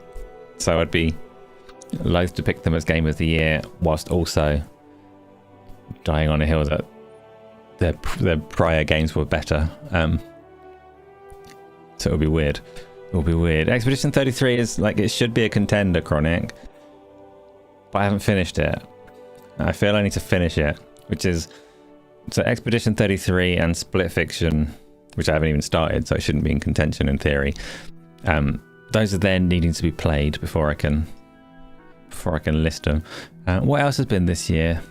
So I'd be loath to pick them as Game of the Year, whilst also dying on a hill that their prior games were better. So it'll be weird. Expedition 33 is like, it should be a contender, Chronic, but I haven't finished it. I feel I need to finish it, which is so Expedition 33 and Split Fiction, which I haven't even started, so it shouldn't be in contention in theory. Those are then needing to be played before I can list them. What else has been this year?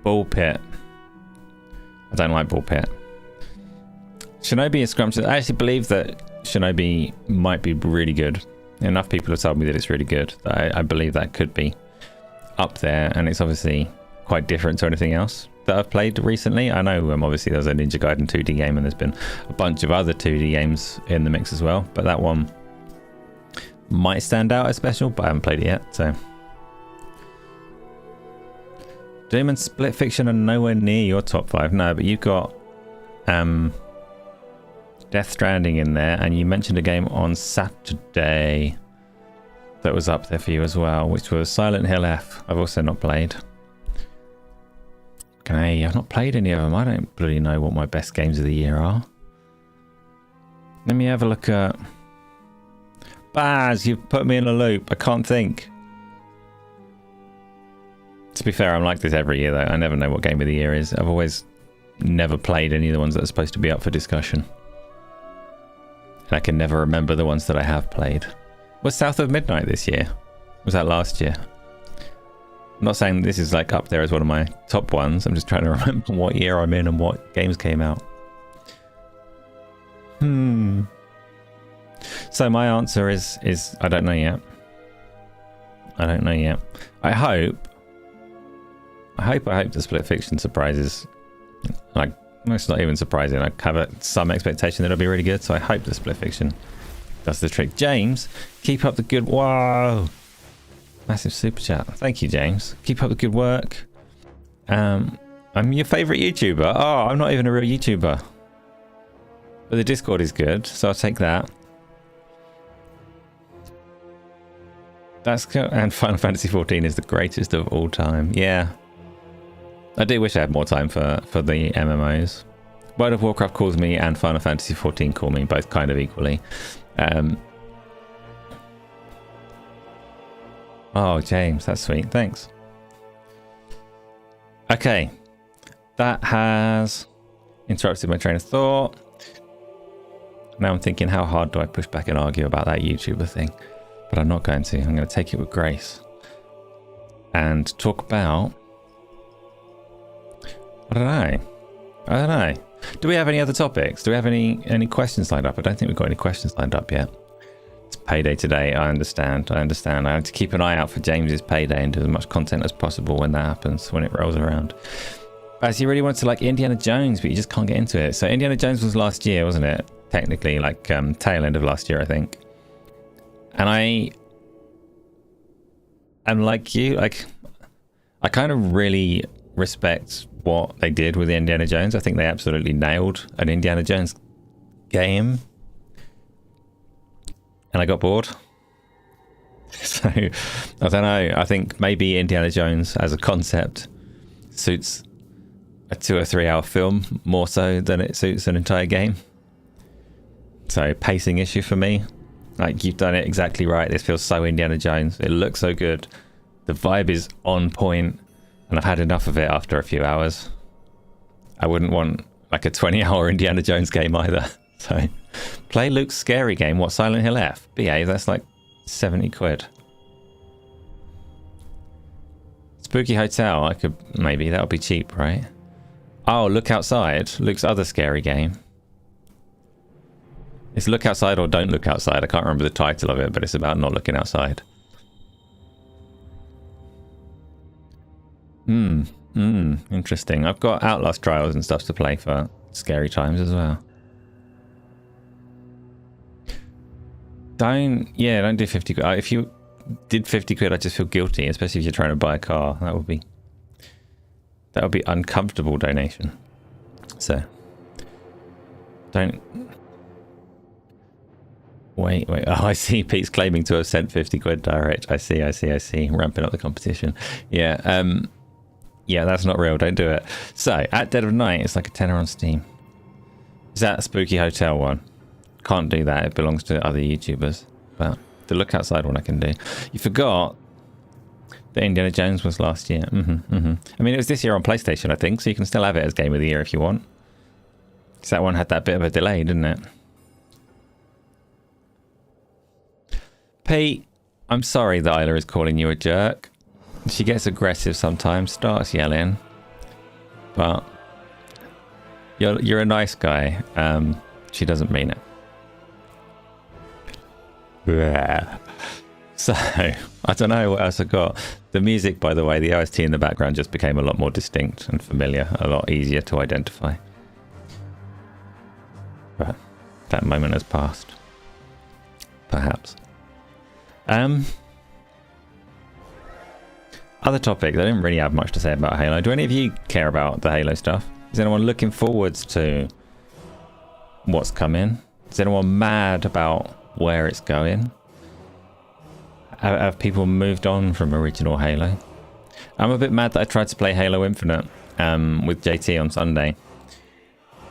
Ball Pit. I don't like Ball Pit. Shinobi is scrumptious. I actually believe that Shinobi might be really good. Enough people have told me that it's really good that I believe that could be up there, and it's obviously quite different to anything else that I've played recently. I know obviously there's a Ninja Gaiden 2D game and there's been a bunch of other 2D games in the mix as well, but that one might stand out as special, but I haven't played it yet, so. Doom and Split Fiction are nowhere near your top 5. No, but you've got Death Stranding in there, and you mentioned a game on Saturday that was up there for you as well, which was Silent Hill F. I've also not played. Okay, I've not played any of them. I don't bloody know what my best games of the year are. Let me have a look at... Baz, you've put me in a loop. I can't think. To be fair, I'm like this every year though. I never know what game of the year is. I've always never played any of the ones that are supposed to be up for discussion. And I can never remember the ones that I have played. Was South of Midnight this year? Was that last year? I'm not saying this is like up there as one of my top ones. I'm just trying to remember what year I'm in and what games came out. So my answer is I don't know yet. I don't know yet. I hope the Split Fiction surprises. Like, it's not even surprising. I have some expectation that it'll be really good, so I hope the Split Fiction does the trick. James, keep up the good. Whoa, massive super chat. Thank you, James. Keep up the good work. I'm your favorite YouTuber. Oh, I'm not even a real YouTuber, but the Discord is good, so I'll take that. That's cool. And Final Fantasy 14 is the greatest of all time. Yeah. I do wish I had more time for the MMOs. World of Warcraft calls me and Final Fantasy 14 call me, both kind of equally. Oh, James, that's sweet. Thanks. Okay. That has interrupted my train of thought. Now I'm thinking, how hard do I push back and argue about that YouTuber thing? But I'm not going to. I'm going to take it with grace. And talk about... I don't know. Do we have any other topics? Do we have any questions lined up? I don't think we've got any questions lined up yet. It's payday today. I understand. I have to keep an eye out for James's payday and do as much content as possible when that happens, when it rolls around. As you really wanted to like Indiana Jones, but you just can't get into it. So Indiana Jones was last year, wasn't it? Technically, like tail end of last year, I think. And I am like you, like I kind of really respect what they did with Indiana Jones. I think they absolutely nailed an Indiana Jones game. And I got bored. So, I don't know. I think maybe Indiana Jones as a concept suits a 2 or 3 hour film more so than it suits an entire game. So, pacing issue for me. Like, you've done it exactly right. This feels so Indiana Jones. It looks so good. The vibe is on point. And I've had enough of it after a few hours. I wouldn't want like a 20-hour Indiana Jones game either. So, play Luke's scary game. What, Silent Hill F? BA, that's like 70 quid. Spooky Hotel, I could, maybe, that would be cheap, right? Oh, Look Outside, Luke's other scary game. It's Look Outside or Don't Look Outside. I can't remember the title of it, but it's about not looking outside. Interesting. I've got Outlast Trials and stuff to play for scary times as well. Don't do 50 quid. If you did 50 quid, I just feel guilty, especially if you're trying to buy a car. That would be uncomfortable donation. So don't wait. Oh, I see Pete's claiming to have sent 50 quid direct. I see. Ramping up the competition. Yeah. Yeah, that's not real. Don't do it. So, at Dead of Night, it's like a tenner on Steam. Is that a Spooky Hotel one? Can't do that. It belongs to other YouTubers. But the Look Outside one I can do. You forgot that Indiana Jones was last year. I mean, it was this year on PlayStation, I think, so you can still have it as Game of the Year if you want. Because that one had that bit of a delay, didn't it? Pete, I'm sorry that Isla is calling you a jerk. She gets aggressive sometimes, starts yelling, but you're a nice guy. She doesn't mean it. Yeah. So I don't know what else I got. The music, by the way, the OST in the background just became a lot more distinct and familiar, a lot easier to identify. But that moment has passed, perhaps. Other topics. I didn't really have much to say about Halo. Do any of you care about the Halo stuff? Is anyone looking forwards to what's coming? Is anyone mad about where it's going? Have people moved on from original Halo? I'm a bit mad that I tried to play Halo Infinite with JT on Sunday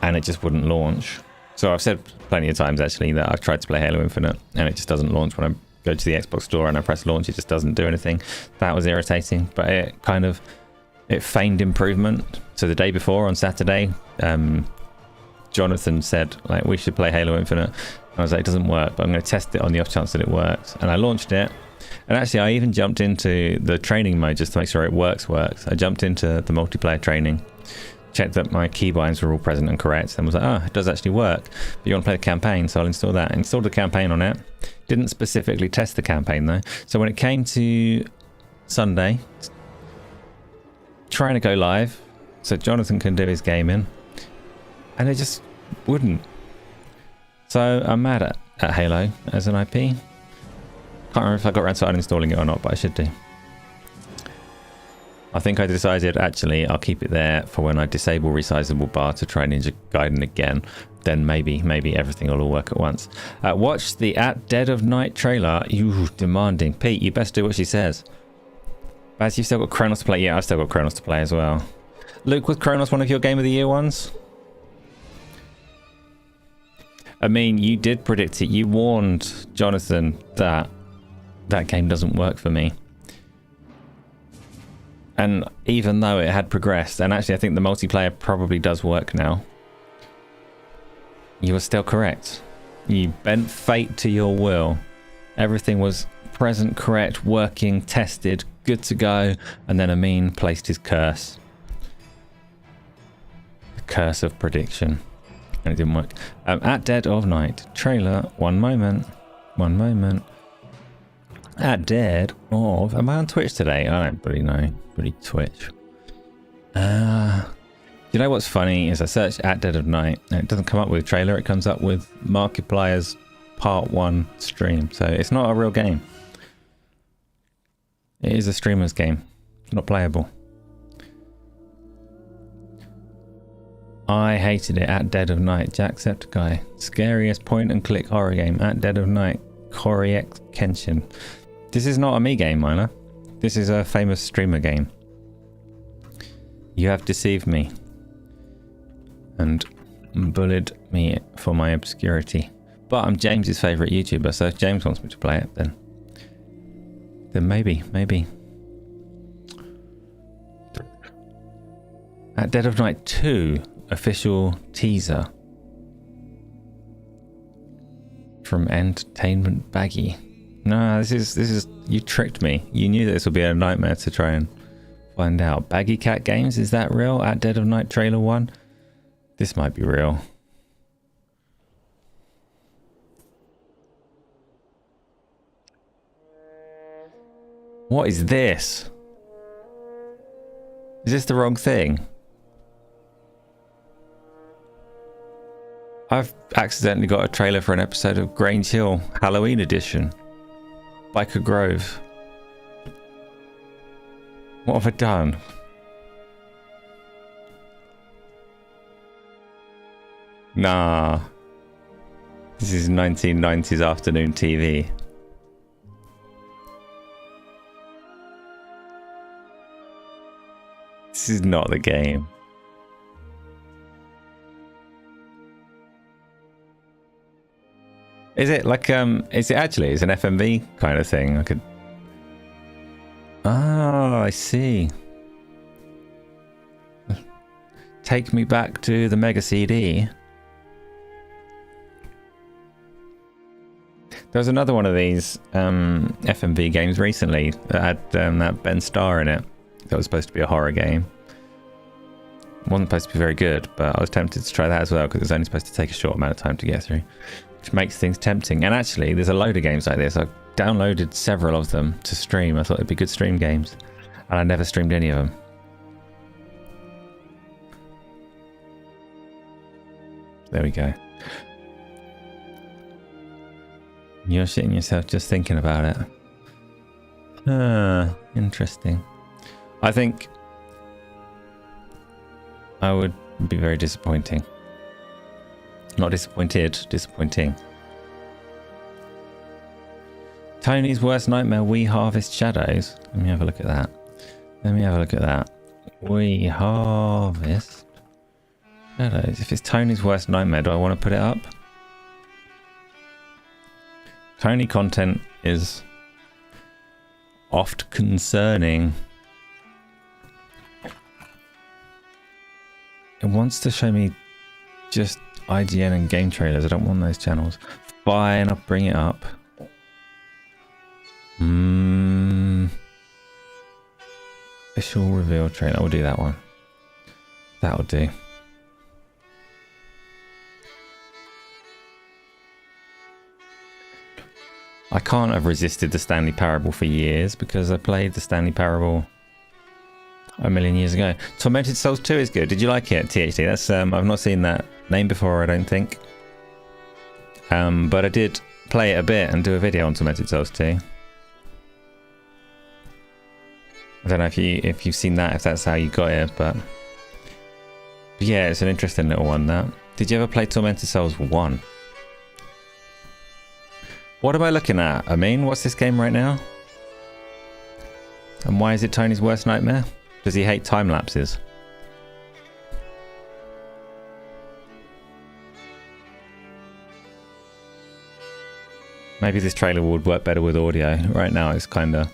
and it just wouldn't launch. So I've said plenty of times actually that I've tried to play Halo Infinite and it just doesn't launch when I'm go to the Xbox store and I press launch, it just doesn't do anything. That was irritating, but it feigned improvement. So the day before on Saturday, Jonathan said, like, we should play Halo Infinite. And I was like, it doesn't work, but I'm going to test it on the off chance that it works. And I launched it. And actually, I even jumped into the training mode just to make sure it works. I jumped into the multiplayer training, checked that my keybinds were all present and correct, and was like, oh, it does actually work. But you want to play the campaign, so I'll install that. I installed the campaign on it. Didn't specifically test the campaign, though. So when it came to Sunday, trying to go live so Jonathan can do his gaming, and it just wouldn't. So I'm mad at Halo as an IP. Can't remember if I got around to uninstalling it or not, but I should do. I think I decided, actually, I'll keep it there for when I disable resizable bar to try Ninja Gaiden again. Then maybe everything will all work at once. Watch the At Dead of Night trailer. You demanding. Pete, you best do what she says. Baz, you've still got Chronos to play. Yeah, I've still got Chronos to play as well. Luke, was Chronos one of your Game of the Year ones? I mean, you did predict it. You warned Jonathan that that game doesn't work for me. And even though it had progressed, and actually I think the multiplayer probably does work now, you were still correct. You bent fate to your will. Everything was present, correct, working, tested, good to go, and then Amin placed his curse. The curse of prediction. And it didn't work. At Dead of Night trailer. One moment. At Dead of... Am I on Twitch today? I don't really know. Really Twitch. You know what's funny is I searched At Dead of Night and it doesn't come up with a trailer. It comes up with Markiplier's Part 1 stream. So it's not a real game. It is a streamer's game. It's not playable. I hated it. At Dead of Night. Jacksepticeye. Scariest point and click horror game. At Dead of Night. Koriex Kenshin. This is not a me game, Mila. This is a famous streamer game. You have deceived me. And bullied me for my obscurity. But I'm James's favourite YouTuber, so if James wants me to play it, then maybe. At Dead of Night 2 official teaser from Entertainment Baggy. No, this is you tricked me. You knew that this would be a nightmare to try and find out. Baggy Cat Games, is that real? At Dead of Night trailer 1. This might be real. What is this? Is this the wrong thing? I've accidentally got a trailer for an episode of Grange Hill Halloween edition. Biker Grove. What have I done? Nah. This is 1990s afternoon TV. This is not the game. Is it like is it actually? It's an FMV kind of thing. I could. Oh, I see. Take me back to the Mega CD. There was another one of these FMV games recently that had that Ben Starr in it. That was supposed to be a horror game. It wasn't supposed to be very good, but I was tempted to try that as well because it was only supposed to take a short amount of time to get through, which makes things tempting. And actually, there's a load of games like this. I've downloaded several of them to stream. I thought it'd be good stream games, and I never streamed any of them. There we go. You're shitting yourself just thinking about it. Interesting. I think I would be very disappointing. Not disappointed, disappointing. Tony's worst nightmare, We Harvest Shadows. Let me have a look at that. We Harvest Shadows. If it's Tony's worst nightmare, do I want to put it up? Tony content is oft concerning. It wants to show me just IGN and game trailers. I don't want those channels. Fine, I'll bring it up. Official reveal trailer. We'll do that one. That'll do. I can't have resisted the Stanley Parable for years because I played the Stanley Parable a million years ago. Tormented Souls 2 is good. Did you like it, THD? That's I've not seen that name before, I don't think. But I did play it a bit and do a video on Tormented Souls 2. I don't know if you've seen that, if that's how you got it, but yeah, it's an interesting little one, that. Did you ever play Tormented Souls 1? What am I looking at? I mean, what's this game right now? And why is it Tony's worst nightmare? Does he hate time lapses? Maybe this trailer would work better with audio. Right now it's kind of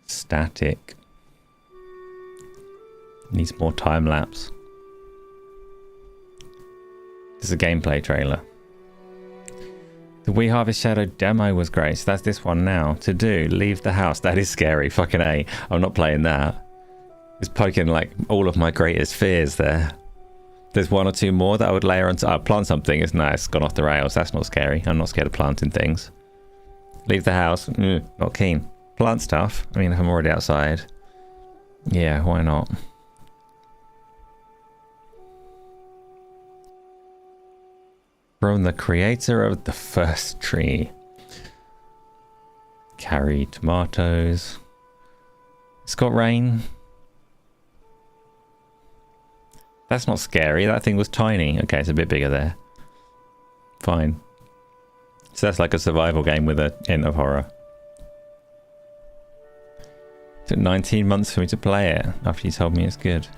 static. Needs more time lapse. This is a gameplay trailer. The We Harvest Shadow demo was great. So that's this one now. To do, leave the house. That is scary. Fucking A. I'm not playing that. It's poking like all of my greatest fears there. There's one or two more that I would layer on. Plant something. It's nice. It's gone off the rails. That's not scary. I'm not scared of planting things. Leave the house. Not keen. Plant stuff. I mean, if I'm already outside. Yeah, why not? From the creator of the first tree. Carry tomatoes. It's got rain. That's not scary. That thing was tiny. Okay, it's a bit bigger there. Fine. So that's like a survival game with a hint of horror. It took 19 months for me to play it after you told me it's good.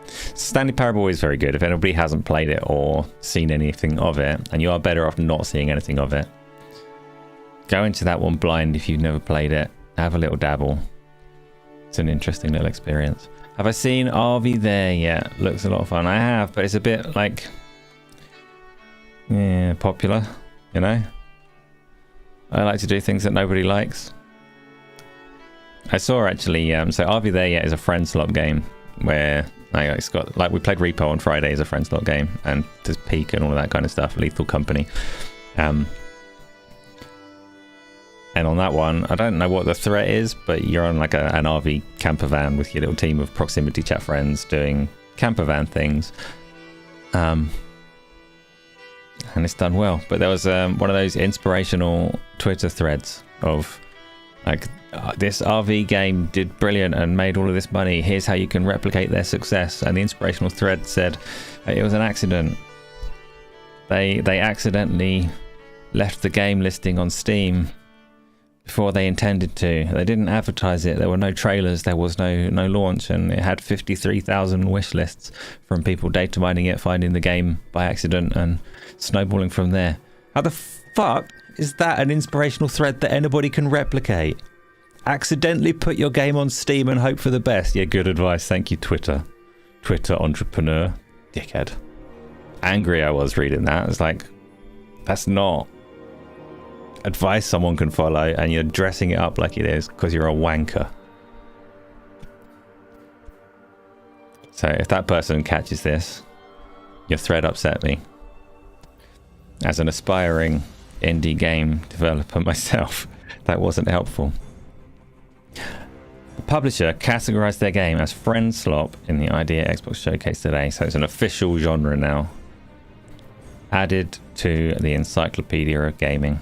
Stanley Parable is very good. If anybody hasn't played it or seen anything of it, and you are better off not seeing anything of it, go into that one blind if you've never played it. Have a little dabble. It's an interesting little experience. Have I seen RV there yet? Looks a lot of fun. I have, but it's a bit like, yeah, popular, you know? I like to do things that nobody likes. I saw actually, so RV there yet is a friend slot game where it's got, like, we played Repo on Friday as a friend slot game, and there's Peak and all of that kind of stuff, Lethal Company. And on that one, I don't know what the threat is, but you're on like an RV camper van with your little team of proximity chat friends doing camper van things. And it's done well. But there was one of those inspirational Twitter threads of like, this RV game did brilliant and made all of this money. Here's how you can replicate their success. And the inspirational thread said it was an accident. They accidentally left the game listing on Steam before they intended to. They didn't advertise it. There were no trailers. There was no launch, and it had 53,000 wish lists from people data mining it, finding the game by accident, and snowballing from there. How the fuck is that an inspirational thread that anybody can replicate? Accidentally put your game on Steam and hope for the best. Yeah, good advice. Thank you, Twitter entrepreneur, dickhead. Angry I was reading that. It's like, that's not advice someone can follow, and you're dressing it up like it is because you're a wanker. So if that person catches this, your thread upset me. As an aspiring indie game developer myself, that wasn't helpful. The publisher categorized their game as friend slop in the Idea Xbox Showcase today, so it's an official genre now, added to the Encyclopedia of Gaming.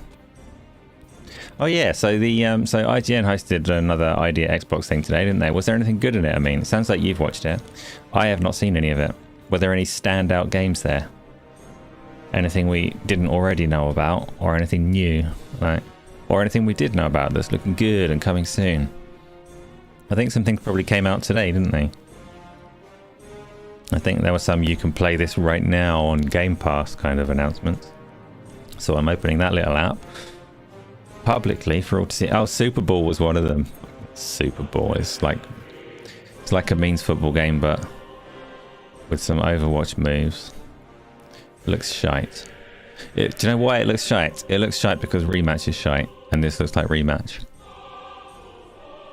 Oh yeah, so the so IGN hosted another Idea Xbox thing today, didn't they? Was there anything good in it? I mean, it sounds like you've watched it. I have not seen any of it. Were there any standout games there? Anything we didn't already know about, or anything new, right? Or anything we did know about that's looking good and coming soon? I think some things probably came out today, didn't they? I think there were some you can play this right now on Game Pass kind of announcements. So I'm opening that little app. publicly for all to see. Oh, Super Ball was one of them. Super Ball is like, it's like a means football game, but with some Overwatch moves. It looks shite. Do you know why it looks shite? It looks shite because Rematch is shite, and this looks like Rematch,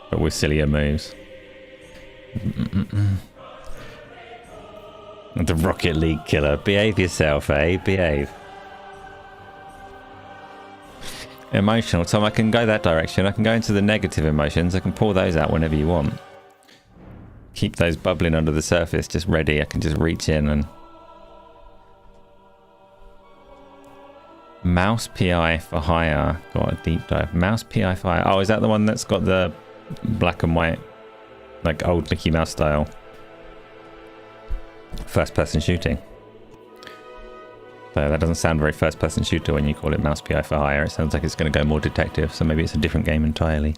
but with sillier moves. The Rocket League killer. Behave yourself, eh? Behave. Emotional. Tom, I can go that direction. I can go into the negative emotions. I can pull those out whenever you want. Keep those bubbling under the surface, just ready. I can just reach in and... Mouse PI for hire. Got a deep dive. Mouse PI for hire. Oh, is that the one that's got the black and white, like old Mickey Mouse style first person shooting? So that doesn't sound very first person shooter when you call it Mouse PI for hire. It sounds like it's going to go more detective, so maybe it's a different game entirely.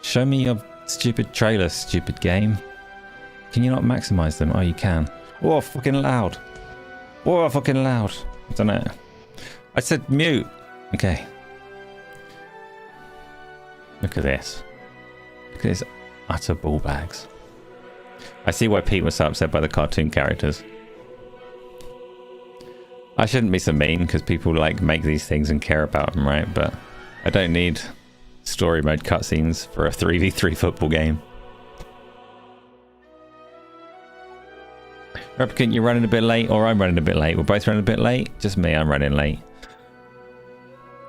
Show me your stupid trailer, stupid game. Can you not maximize them? Oh, you can. Oh, fucking loud. Oh, fucking loud. I don't know. I said mute. Okay. Look at this. Look at this utter ball bags. I see why Pete was so upset by the cartoon characters. I shouldn't be so mean because people like make these things and care about them, right? But I don't need story mode cutscenes for a 3v3 football game. Replicant, you're running a bit late, or I'm running a bit late. We're both running a bit late. Just me, I'm running late.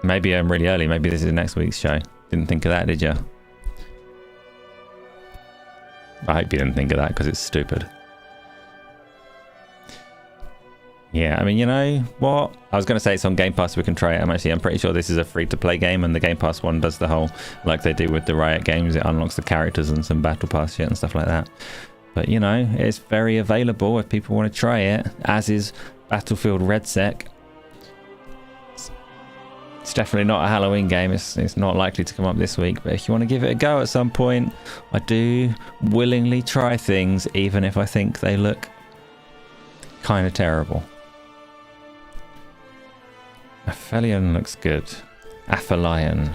Maybe I'm really early. Maybe this is next week's show. Didn't think of that, did you? I hope you didn't think of that because it's stupid. Yeah, I mean, you know what? I was going to say it's on Game Pass. We can try it. I'm pretty sure this is a free-to-play game, and the Game Pass one does the whole, like they do with the Riot games. It unlocks the characters and some Battle Pass shit and stuff like that. But, you know, it's very available if people want to try it, as is Battlefield RedSec. It's definitely not a Halloween game. It's not likely to come up this week. But if you want to give it a go at some point, I do willingly try things, even if I think they look kind of terrible. Aphelion looks good. Aphelion.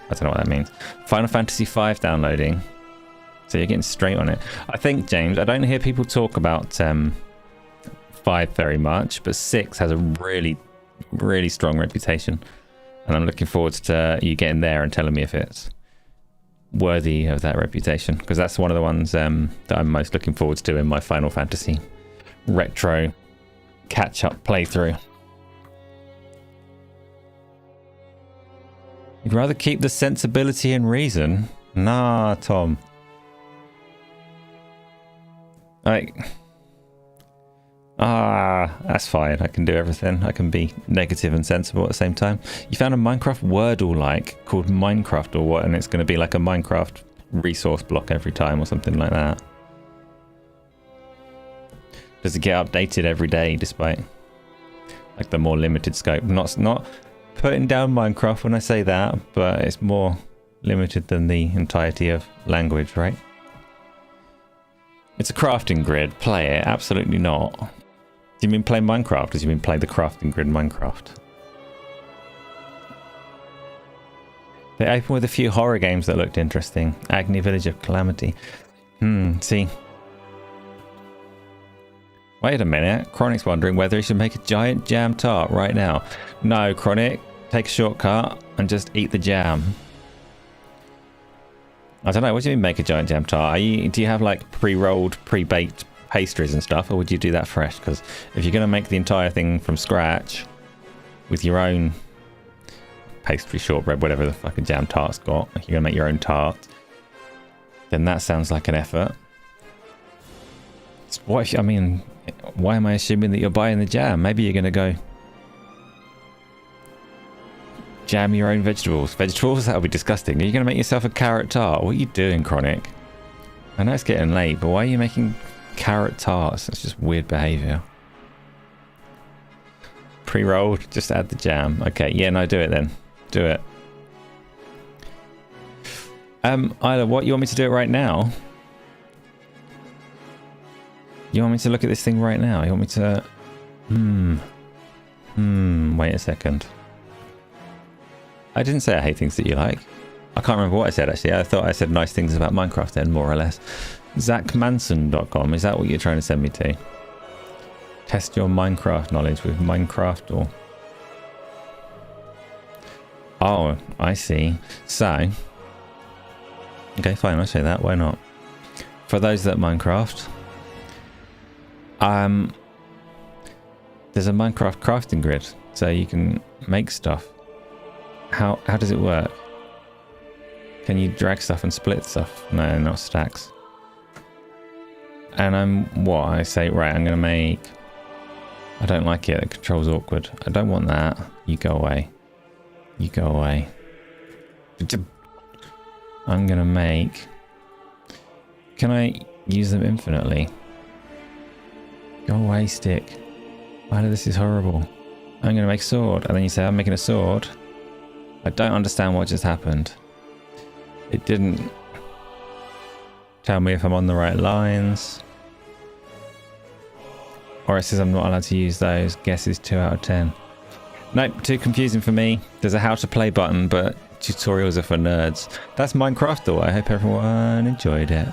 I don't know what that means. Final Fantasy V downloading. So you're getting straight on it. I think, James, I don't hear people talk about 5 very much, but 6 has a really, really strong reputation. And I'm looking forward to you getting there and telling me if it's worthy of that reputation. Because that's one of the ones that I'm most looking forward to in my Final Fantasy retro catch-up playthrough. You'd rather keep the sensibility and reason? Nah, Tom. That's fine. I can do everything. I can be negative and sensible at the same time. You found a Minecraft Wordle called Minecraft or what, and it's going to be like a Minecraft resource block every time or something like that. Does it get updated every day despite like the more limited scope? Not putting down Minecraft when I say that, but it's more limited than the entirety of language, right? It's a crafting grid. Play it. Absolutely not. Do you mean play Minecraft? Or do you mean play the crafting grid Minecraft? They open with a few horror games that looked interesting. Agni Village of Calamity. See. Wait a minute. Chronic's wondering whether he should make a giant jam tart right now. No, Chronic. Take a shortcut and just eat the jam. I don't know. What do you mean make a giant jam tart? Do you have like pre-rolled, pre-baked pastries and stuff, or would you do that fresh? Because if you're going to make the entire thing from scratch with your own pastry, shortbread, whatever the fucking jam tart's got, if you're going to make your own tart, then that sounds like an effort. What if, I mean, why am I assuming that you're buying the jam? Maybe you're going to go jam your own vegetables. Vegetables? That would be disgusting. Are you going to make yourself a carrot tart? What are you doing, Chronic? I know it's getting late, but why are you making carrot tarts? That's just weird behaviour. Pre-rolled, just add the jam. Okay, yeah, no, do it then. Do it. Either what, you want me to do it right now? You want me to look at this thing right now? You want me to... wait a second. I didn't say I hate things that you like. I can't remember what I said, actually. I thought I said nice things about Minecraft then, more or less. ZachManson.com, is that what you're trying to send me to? Test your Minecraft knowledge with Minecraft or... Oh, I see. So... Okay, fine, I'll say that. Why not? For those that Minecraft... there's a Minecraft crafting grid, so you can make stuff. How does it work? Can you drag stuff and split stuff? No, not stacks. And I say, right, I'm going to make... I don't like it. The control's awkward. I don't want that. You go away. You go away. I'm going to make... Can I use them infinitely? Go away, stick. Why this is horrible. I'm going to make a sword. And then you say, I'm making a sword. I don't understand what just happened. It didn't tell me if I'm on the right lines. Or it says I'm not allowed to use those. Guess is 2 out of 10. Nope, too confusing for me. There's a how to play button, but tutorials are for nerds. That's Minecraft though. I hope everyone enjoyed it.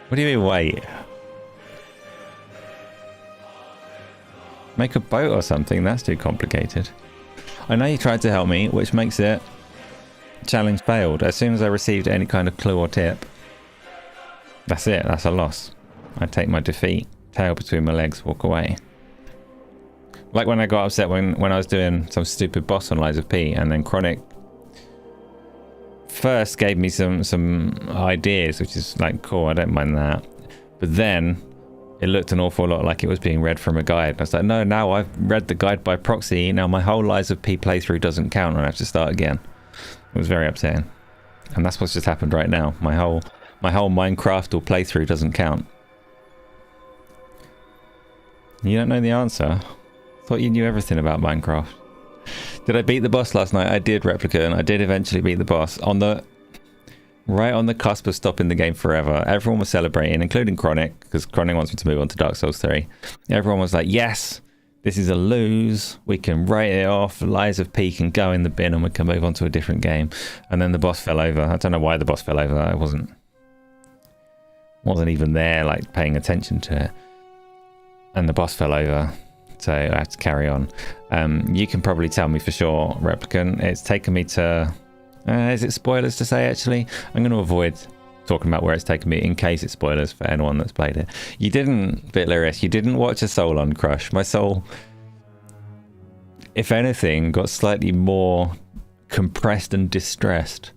What do you mean, wait? Make a boat or something? That's too complicated. I know you tried to help me, which makes it challenge failed. As soon as I received any kind of clue or tip, that's it. That's a loss. I take my defeat, tail between my legs, walk away. Like when I got upset when I was doing some stupid boss on Lies of P, and then Chronic first gave me some ideas, which is like cool, I don't mind that, but then it looked an awful lot like it was being read from a guide. I was like, no, now I've read the guide by proxy, now my whole Lies of P playthrough doesn't count and I have to start again. It was very upsetting, and that's what's just happened right now. My whole Minecraft or playthrough doesn't count. You don't know the answer? Thought you knew everything about Minecraft. Did I beat the boss last night? I did, Replica, and I did eventually beat the boss right on the cusp of stopping the game forever. Everyone was celebrating, including Chronic, because Chronic wants me to move on to Dark Souls 3. Everyone was like, yes, this is a lose. We can write it off. Lies of P can go in the bin and we can move on to a different game. And then the boss fell over. I don't know why the boss fell over. I wasn't even there, like, paying attention to it. And the boss fell over. So I have to carry on. You can probably tell me for sure, Replicant. It's taken me to... is it spoilers to say, actually? I'm going to avoid talking about where it's taken me in case it's spoilers for anyone that's played it. You didn't, Bitlaris, you didn't watch a soul on Crush. My soul, if anything, got slightly more compressed and distressed.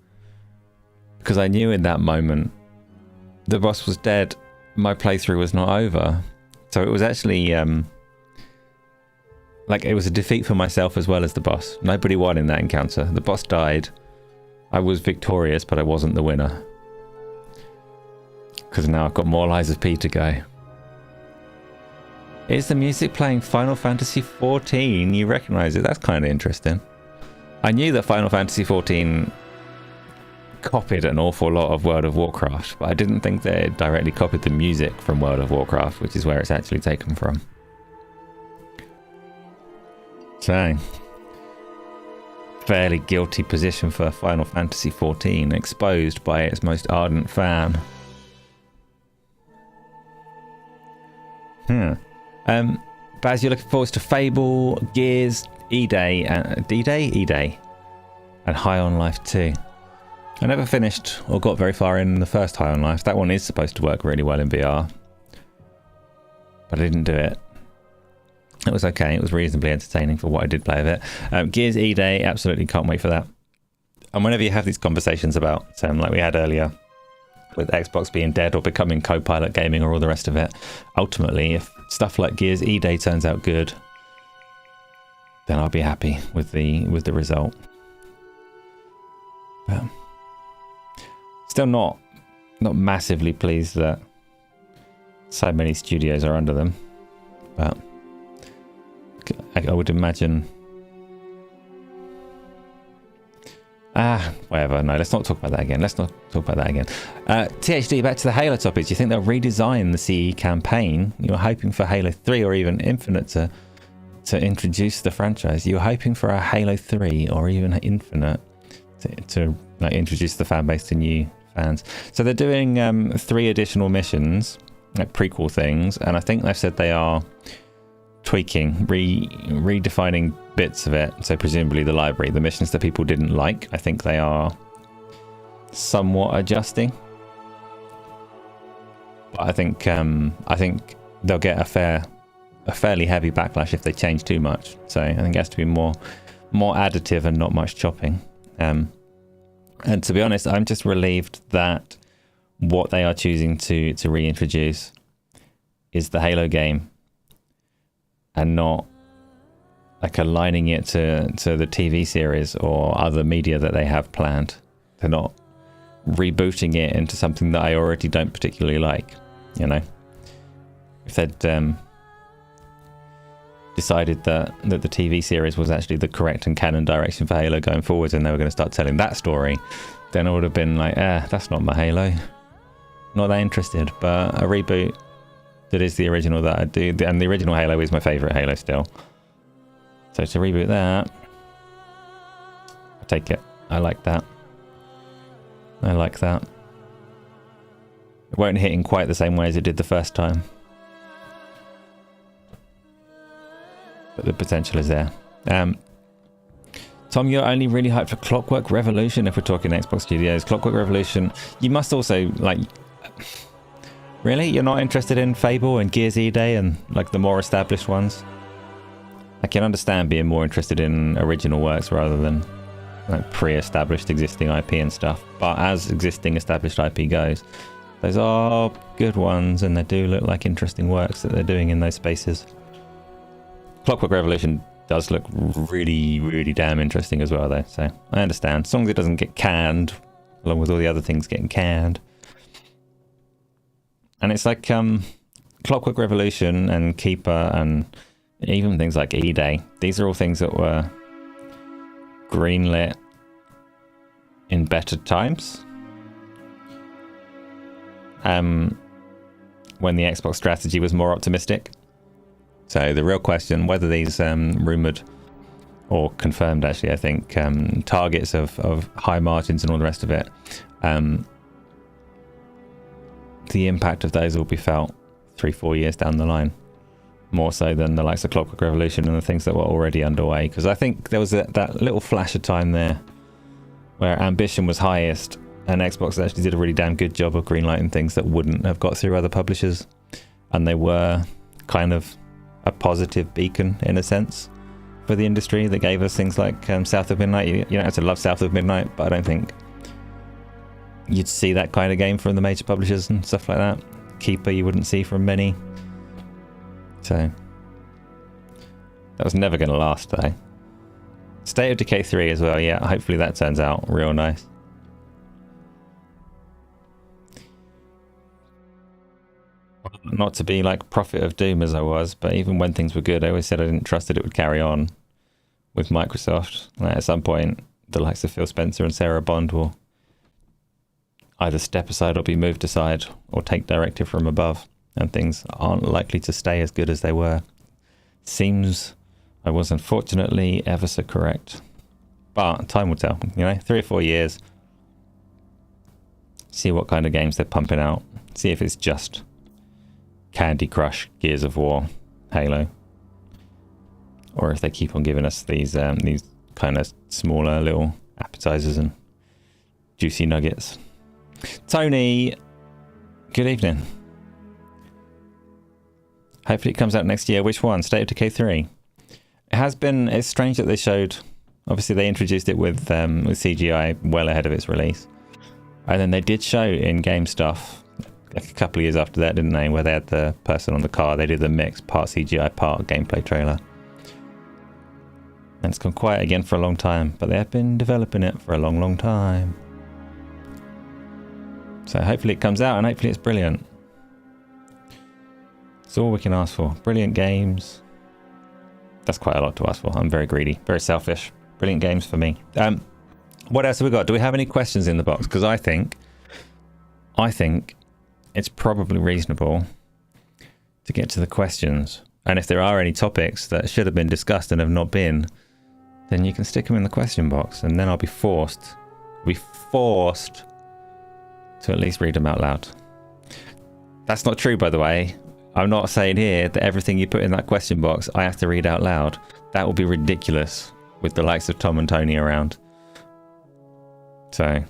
Because I knew in that moment the boss was dead. My playthrough was not over. So it was actually... like, it was a defeat for myself as well as the boss. Nobody won in that encounter. The boss died. I was victorious, but I wasn't the winner. Because now I've got more Lies of P to go. Is the music playing Final Fantasy XIV? You recognise it? That's kind of interesting. I knew that Final Fantasy XIV copied an awful lot of World of Warcraft, but I didn't think they directly copied the music from World of Warcraft, which is where it's actually taken from. So, fairly guilty position for Final Fantasy XIV, exposed by its most ardent fan. Baz, you're looking forward to Fable, Gears, E-Day, D-Day, and High on Life 2. I never finished or got very far in the first High on Life. That one is supposed to work really well in VR, but I didn't do it. It was okay. It was reasonably entertaining for what I did play of it. Gears E-Day, absolutely can't wait for that. And whenever you have these conversations about, like we had earlier, with Xbox being dead or becoming co-pilot gaming or all the rest of it, ultimately, if stuff like Gears E-Day turns out good, then I'll be happy with the result. But still not massively pleased that so many studios are under them. But I would imagine... whatever. No, let's not talk about that again. THD, back to the Halo topics. Do you think they'll redesign the CE campaign? You're hoping for Halo 3 or even Infinite to to introduce the franchise. You were hoping for a Halo 3 or even Infinite to like introduce the fan base to new fans. So they're doing 3 additional missions, like prequel things, and I think they've said they are tweaking, redefining bits of it. So presumably the library, the missions that people didn't like, I think they are somewhat adjusting. But I think they'll get a fairly heavy backlash if they change too much. So I think it has to be more additive and not much chopping. And to be honest, I'm just relieved that what they are choosing to reintroduce is the Halo game, and not like aligning it to the TV series or other media that they have planned. They're not rebooting it into something that I already don't particularly like. You know, if they'd decided that the TV series was actually the correct and canon direction for Halo going forward, and they were going to start telling that story, then I would have been like, that's not my Halo. Not that interested. But a reboot that is the original that I do, and the original Halo is my favourite Halo still. So to reboot that, I take it. I like that. I like that. It won't hit in quite the same way as it did the first time, but the potential is there. Tom, you're only really hyped for Clockwork Revolution if we're talking Xbox Studios. Clockwork Revolution, you must also, like, really? You're not interested in Fable and Gears E-Day and, like, the more established ones? I can understand being more interested in original works rather than, like, pre-established existing IP and stuff. But as existing established IP goes, those are good ones, and they do look like interesting works that they're doing in those spaces. Clockwork Revolution does look really, really damn interesting as well, though. So I understand. As long as it doesn't get canned, along with all the other things getting canned. And it's like Clockwork Revolution and Keeper and even things like E-Day. These are all things that were greenlit in better times. When the Xbox strategy was more optimistic. So the real question, whether these rumoured or confirmed, actually, I think, targets of high margins and all the rest of it, the impact of those will be felt 3-4 years down the line, more so than the likes of Clockwork Revolution and the things that were already underway. Because I think there was that little flash of time there where ambition was highest, and Xbox actually did a really damn good job of greenlighting things that wouldn't have got through other publishers, and they were kind of a positive beacon in a sense for the industry that gave us things like South of Midnight. You don't have to love South of Midnight, but I don't think you'd see that kind of game from the major publishers and stuff like that. Keeper you wouldn't see from many. So that was never going to last, though. State of Decay 3 as well, yeah, hopefully that turns out real nice. Not to be like prophet of doom as I was, but even when things were good, I always said I didn't trust that it would carry on with Microsoft. Like, at some point, the likes of Phil Spencer and Sarah Bond will either step aside or be moved aside or take directive from above, and things aren't likely to stay as good as they were. Seems I was unfortunately ever so correct. But time will tell, 3 or 4 years. See what kind of games they're pumping out. See if it's just Candy Crush, Gears of War, Halo, or if they keep on giving us these kind of smaller little appetizers and juicy nuggets. Tony, good evening. Hopefully it comes out next year. Which one? State of Decay 3. It's strange that they showed, obviously they introduced it with CGI well ahead of its release, and then they did show in-game stuff like a couple of years after that, didn't they, where they had the person on the car. They did the mix, part CGI, part gameplay trailer. And it's gone quiet again for a long time, but they have been developing it for a long, long time. So hopefully it comes out, and hopefully it's brilliant. It's all we can ask for. Brilliant games. That's quite a lot to ask for. I'm very greedy, very selfish. Brilliant games for me. What else have we got? Do we have any questions in the box? Because I think it's probably reasonable to get to the questions And if there are any topics that should have been discussed and have not been, then you can stick them in the question box, and then I'll be forced to at least read them out loud. That's not true, by the way. I'm not saying here that everything you put in that question box I have to read out loud. That would be ridiculous with the likes of Tom and Tony around. So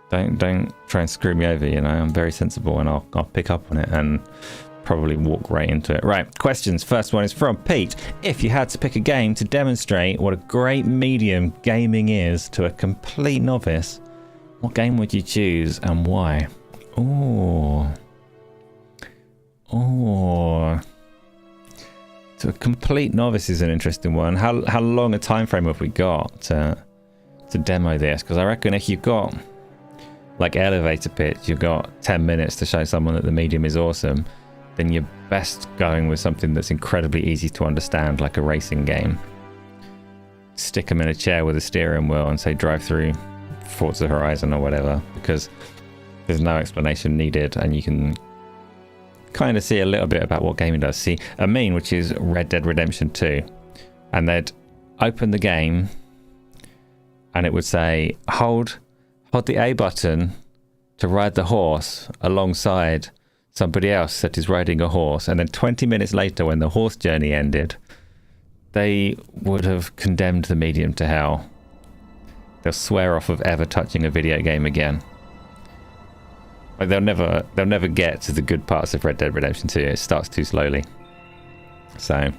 don't try and screw me over, you know. I'm very sensible, and I'll pick up on it and probably walk right into it. Right, questions. First one is from Pete. If you had to pick a game to demonstrate what a great medium gaming is to a complete novice, what game would you choose and why? Oh, so a complete novice is an interesting one. How long a time frame have we got to demo this? Because I reckon if you've got like elevator pitch, you've got 10 minutes to show someone that the medium is awesome, then you're best going with something that's incredibly easy to understand, like a racing game. Stick them in a chair with a steering wheel and say drive through Forza Horizon or whatever, because there's no explanation needed, and you can kind of see a little bit about what gaming does. See a mean, which is Red Dead Redemption 2, and they'd open the game and it would say hold the A button to ride the horse alongside somebody else that is riding a horse, and then 20 minutes later, when the horse journey ended, they would have condemned the medium to hell. They'll swear off of ever touching a video game again. Like they'll never get to the good parts of Red Dead Redemption 2. It starts too slowly. So,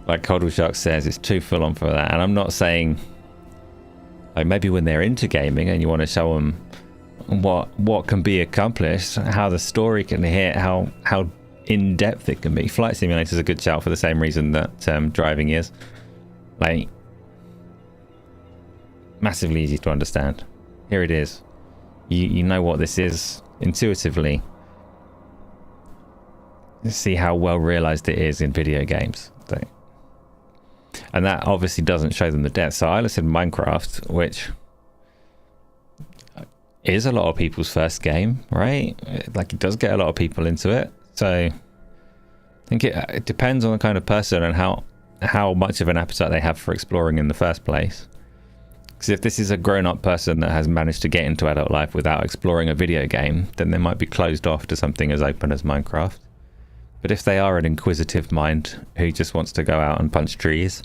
like Coddle Shark says, it's too full on for that. And I'm not saying, like, maybe when they're into gaming and you want to show them what can be accomplished, how the story can hit, how in depth it can be. Flight Simulator is a good shout for the same reason that driving is. Like, massively easy to understand. Here it is. You know what this is intuitively. See how well realized it is in video games. And that obviously doesn't show them the depth. So I listed Minecraft, which is a lot of people's first game, right? Like, it does get a lot of people into it. So I think it depends on the kind of person and how much of an appetite they have for exploring in the first place. Because if this is a grown-up person that has managed to get into adult life without exploring a video game, then they might be closed off to something as open as Minecraft. But if they are an inquisitive mind who just wants to go out and punch trees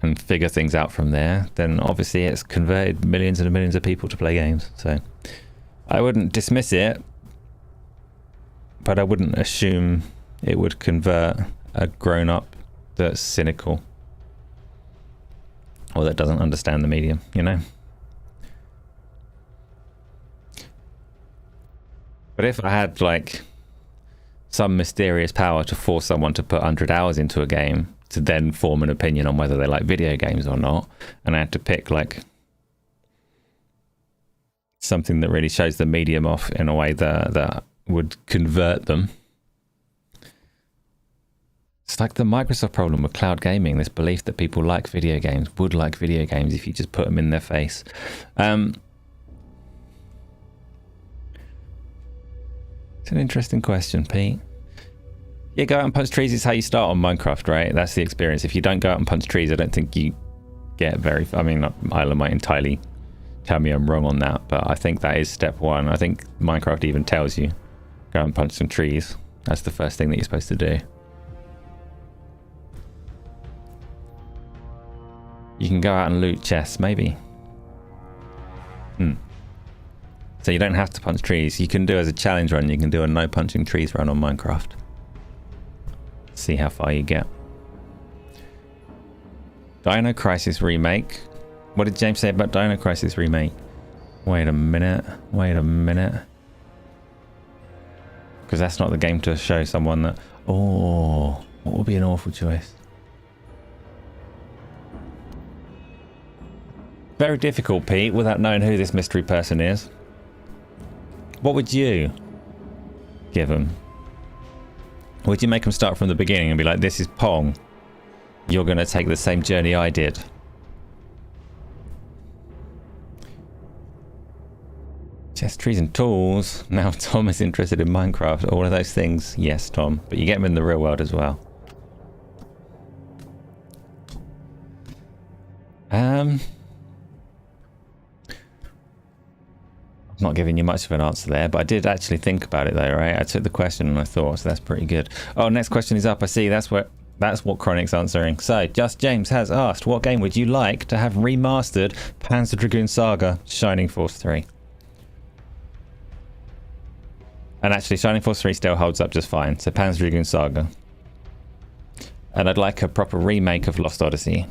and figure things out from there, then obviously it's converted millions and millions of people to play games. So I wouldn't dismiss it, but I wouldn't assume it would convert a grown-up that's cynical or that doesn't understand the medium, you know? But if I had, like, some mysterious power to force someone to put 100 hours into a game to then form an opinion on whether they like video games or not, and I had to pick, like, something that really shows the medium off in a way that would convert them. It's like the Microsoft problem with cloud gaming, this belief that people like video games, would like video games if you just put them in their face. It's an interesting question, Pete. Yeah, go out and punch trees is how you start on Minecraft, right? That's the experience. If you don't go out and punch trees, I don't think you get very... I mean, Isla might entirely tell me I'm wrong on that, but I think that is step one. I think Minecraft even tells you, go and punch some trees. That's the first thing that you're supposed to do. You can go out and loot chests, maybe. So you don't have to punch trees. You can do as a challenge run, you can do a no punching trees run on Minecraft. See how far you get. Dino Crisis Remake. What did James say about Dino Crisis Remake? Wait a minute. Because that's not the game to show someone that... Oh, what would be an awful choice? Very difficult, Pete, without knowing who this mystery person is. What would you give them? Would you make them start from the beginning and be like, this is Pong. You're going to take the same journey I did. Yes, trees and tools. Now Tom is interested in Minecraft. All of those things. Yes, Tom. But you get them in the real world as well. I'm not giving you much of an answer there, but I did actually think about it though, right? I took the question and I thought, so that's pretty good. Oh, next question is up. I see. That's what Chronic's answering. So, Just James has asked, what game would you like to have remastered Panzer Dragoon Saga Shining Force 3? And actually, Shining Force 3 still holds up just fine. So, Panzer Dragoon Saga. And I'd like a proper remake of Lost Odyssey.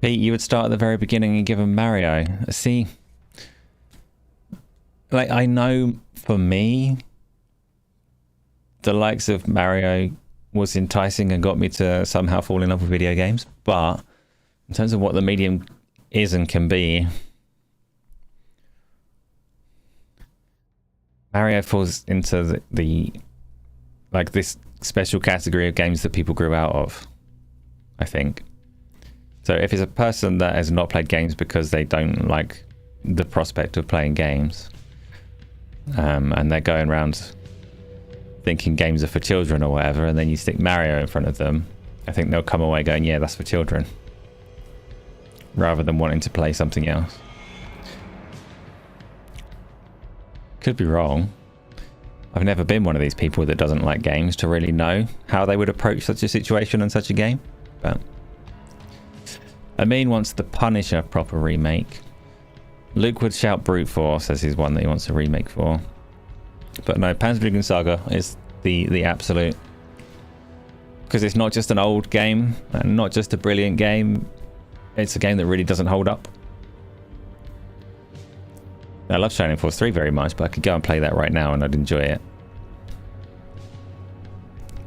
Pete, you would start at the very beginning and give him Mario. See, like, I know for me, the likes of Mario was enticing and got me to somehow fall in love with video games. But in terms of what the medium is and can be, Mario falls into the like this special category of games that people grew out of, I think. So if it's a person that has not played games because they don't like the prospect of playing games, and they're going around thinking games are for children or whatever, and then you stick Mario in front of them, I think they'll come away going, yeah, that's for children, rather than wanting to play something else. Could be wrong. I've never been one of these people that doesn't like games to really know how they would approach such a situation and such a game, but Amin wants the Punisher proper remake. Luke would shout Brute Force as his one that he wants a remake for. But no, Panzer Dragoon Saga is the absolute. Because it's not just an old game, and not just a brilliant game. It's a game that really doesn't hold up. I love Shining Force 3 very much, but I could go and play that right now and I'd enjoy it.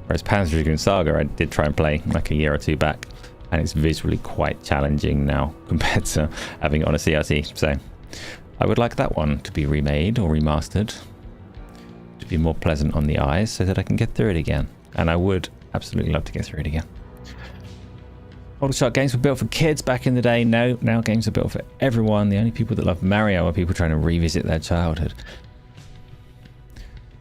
Whereas Panzer Dragoon Saga I did try and play like a year or two back. And it's visually quite challenging now compared to having it on a CRT. So I would like that one to be remade or remastered to be more pleasant on the eyes so that I can get through it again. And I would absolutely love to get through it again. Older shot games were built for kids back in the day. No, now games are built for everyone. The only people that love Mario are people trying to revisit their childhood.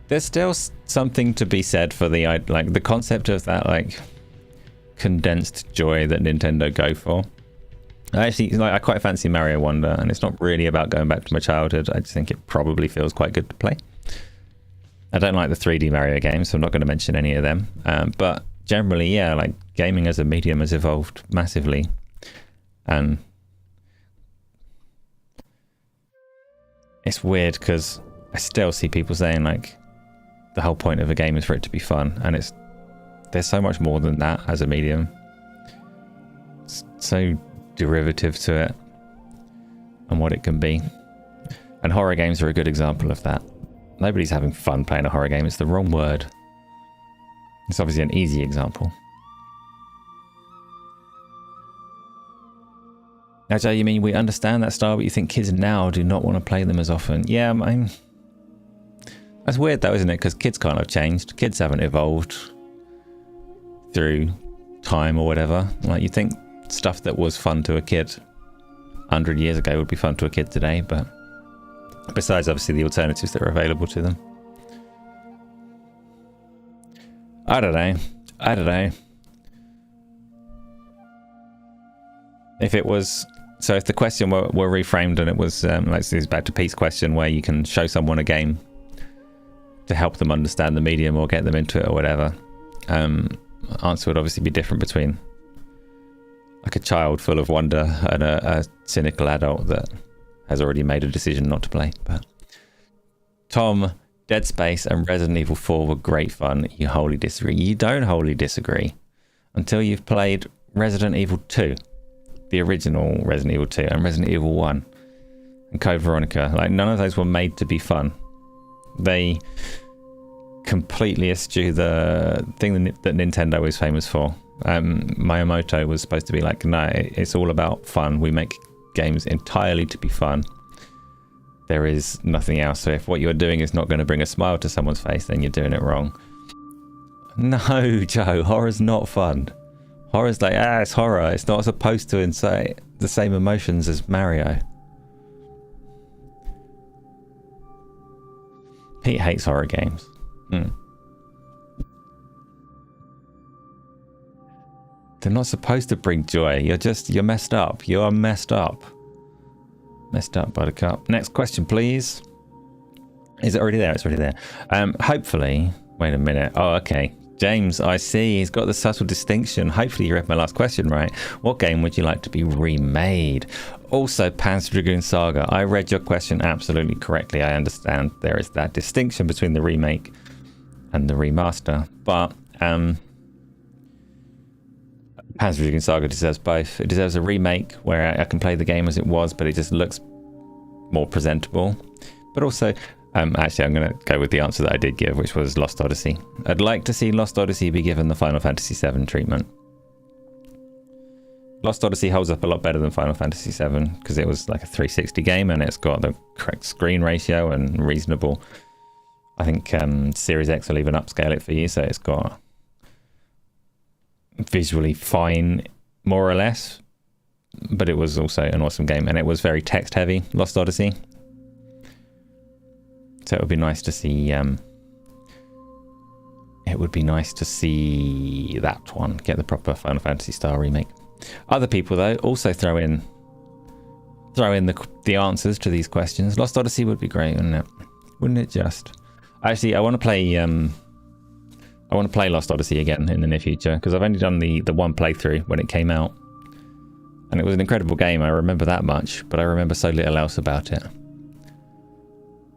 There's still something to be said for the like the concept of that like condensed joy that Nintendo go for. I quite fancy Mario Wonder, and it's not really about going back to my childhood. I just think it probably feels quite good to play. I don't like the 3D Mario games, so I'm not going to mention any of them. But generally, yeah, like gaming as a medium has evolved massively, and it's weird because I still see people saying like the whole point of a game is for it to be fun, and there's so much more than that as a medium. It's so derivative to it and what it can be. And horror games are a good example of that. Nobody's having fun playing a horror game. It's the wrong word. It's obviously an easy example. Now, Joe, you mean we understand that style, but you think kids now do not want to play them as often? Yeah, that's weird though, isn't it? Because kids can't have changed. Kids haven't evolved through time or whatever. Like, you think stuff that was fun to a kid 100 years ago would be fun to a kid today, but besides obviously the alternatives that are available to them. I don't know. If it was, so if the question were reframed and it was like, this is back to Pete's question, where you can show someone a game to help them understand the medium or get them into it or whatever, answer would obviously be different between like a child full of wonder and a cynical adult that has already made a decision not to play. But Tom, Dead Space and Resident Evil 4 were great fun. You wholly disagree. You don't wholly disagree until you've played Resident Evil 2, the original Resident Evil 2, and Resident Evil 1 and Code Veronica. Like, none of those were made to be fun. They completely eschew the thing that Nintendo is famous for. Miyamoto was supposed to be like, no, it's all about fun. We make games entirely to be fun. There is nothing else. So if what you're doing is not going to bring a smile to someone's face, then you're doing it wrong. No, Joe, horror's not fun. Horror's like, it's horror. It's not supposed to incite the same emotions as Mario. Pete hates horror games. They're not supposed to bring joy. You're messed up. You are messed up. Messed up, Buttercup. Next question, please. Is it already there? It's already there. Hopefully. Wait a minute. Oh, okay. James, I see. He's got the subtle distinction. Hopefully you read my last question right. What game would you like to be remade? Also, Panzer Dragoon Saga. I read your question absolutely correctly. I understand there is that distinction between the remake and the remaster. But Panzer Dragoon Saga deserves both. It deserves a remake where I can play the game as it was, but it just looks more presentable. But also, actually, I'm going to go with the answer that I did give, which was Lost Odyssey. I'd like to see Lost Odyssey be given the Final Fantasy VII treatment. Lost Odyssey holds up a lot better than Final Fantasy VII because it was like a 360 game and it's got the correct screen ratio and reasonable. I think Series X will even upscale it for you, so it's got visually fine, more or less. But it was also an awesome game, and it was very text heavy, Lost Odyssey. So it would be nice to see. It would be nice to see that one get the proper Final Fantasy style remake. Other people though also throw in the answers to these questions. Lost Odyssey would be great, wouldn't it? Wouldn't it just? Actually, I want to play. I want to play Lost Odyssey again in the near future because I've only done the one playthrough when it came out, and it was an incredible game. I remember that much, but I remember so little else about it.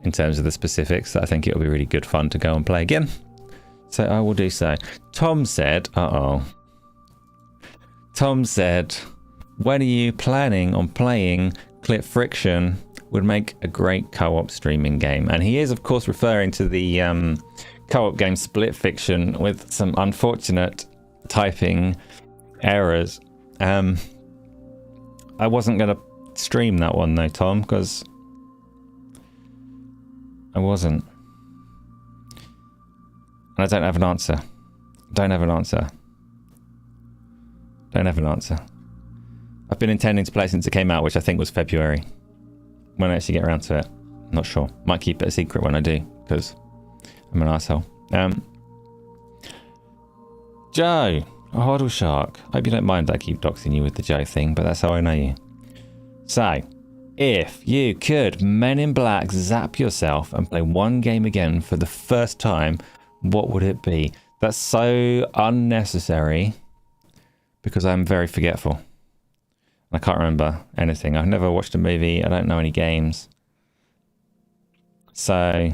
In terms of the specifics, I think it'll be really good fun to go and play again. So I will do so. Tom said, Tom said, when are you planning on playing Clip Friction? Would make a great co-op streaming game. And he is, of course, referring to the co-op game Split Fiction with some unfortunate typing errors. I wasn't going to stream that one though, Tom, because I wasn't. And I don't have an answer. Don't have an answer. I've been intending to play since it came out, which I think was February. When I actually get around to it. Not sure. Might keep it a secret when I do, because I'm an arsehole. Joe, a Hoddle Shark. Hope you don't mind that I keep doxing you with the Joe thing, but that's how I know you. So, if you could Men in Black zap yourself and play one game again for the first time, what would it be? That's so unnecessary because I'm very forgetful. I can't remember anything. I've never watched a movie. I don't know any games. So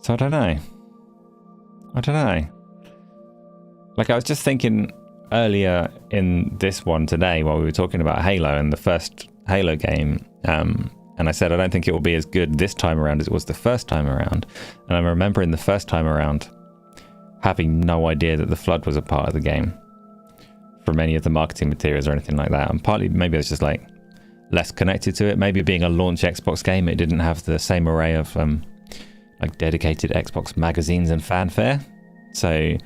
I don't know. Like I was just thinking earlier in this one today while we were talking about Halo and the first Halo game, and I said I don't think it will be as good this time around as it was the first time around. And I'm remembering the first time around having no idea that the Flood was a part of the game from any of the marketing materials or anything like that. And partly maybe I was just like less connected to it. Maybe being a launch Xbox game, it didn't have the same array of like dedicated Xbox magazines and fanfare. So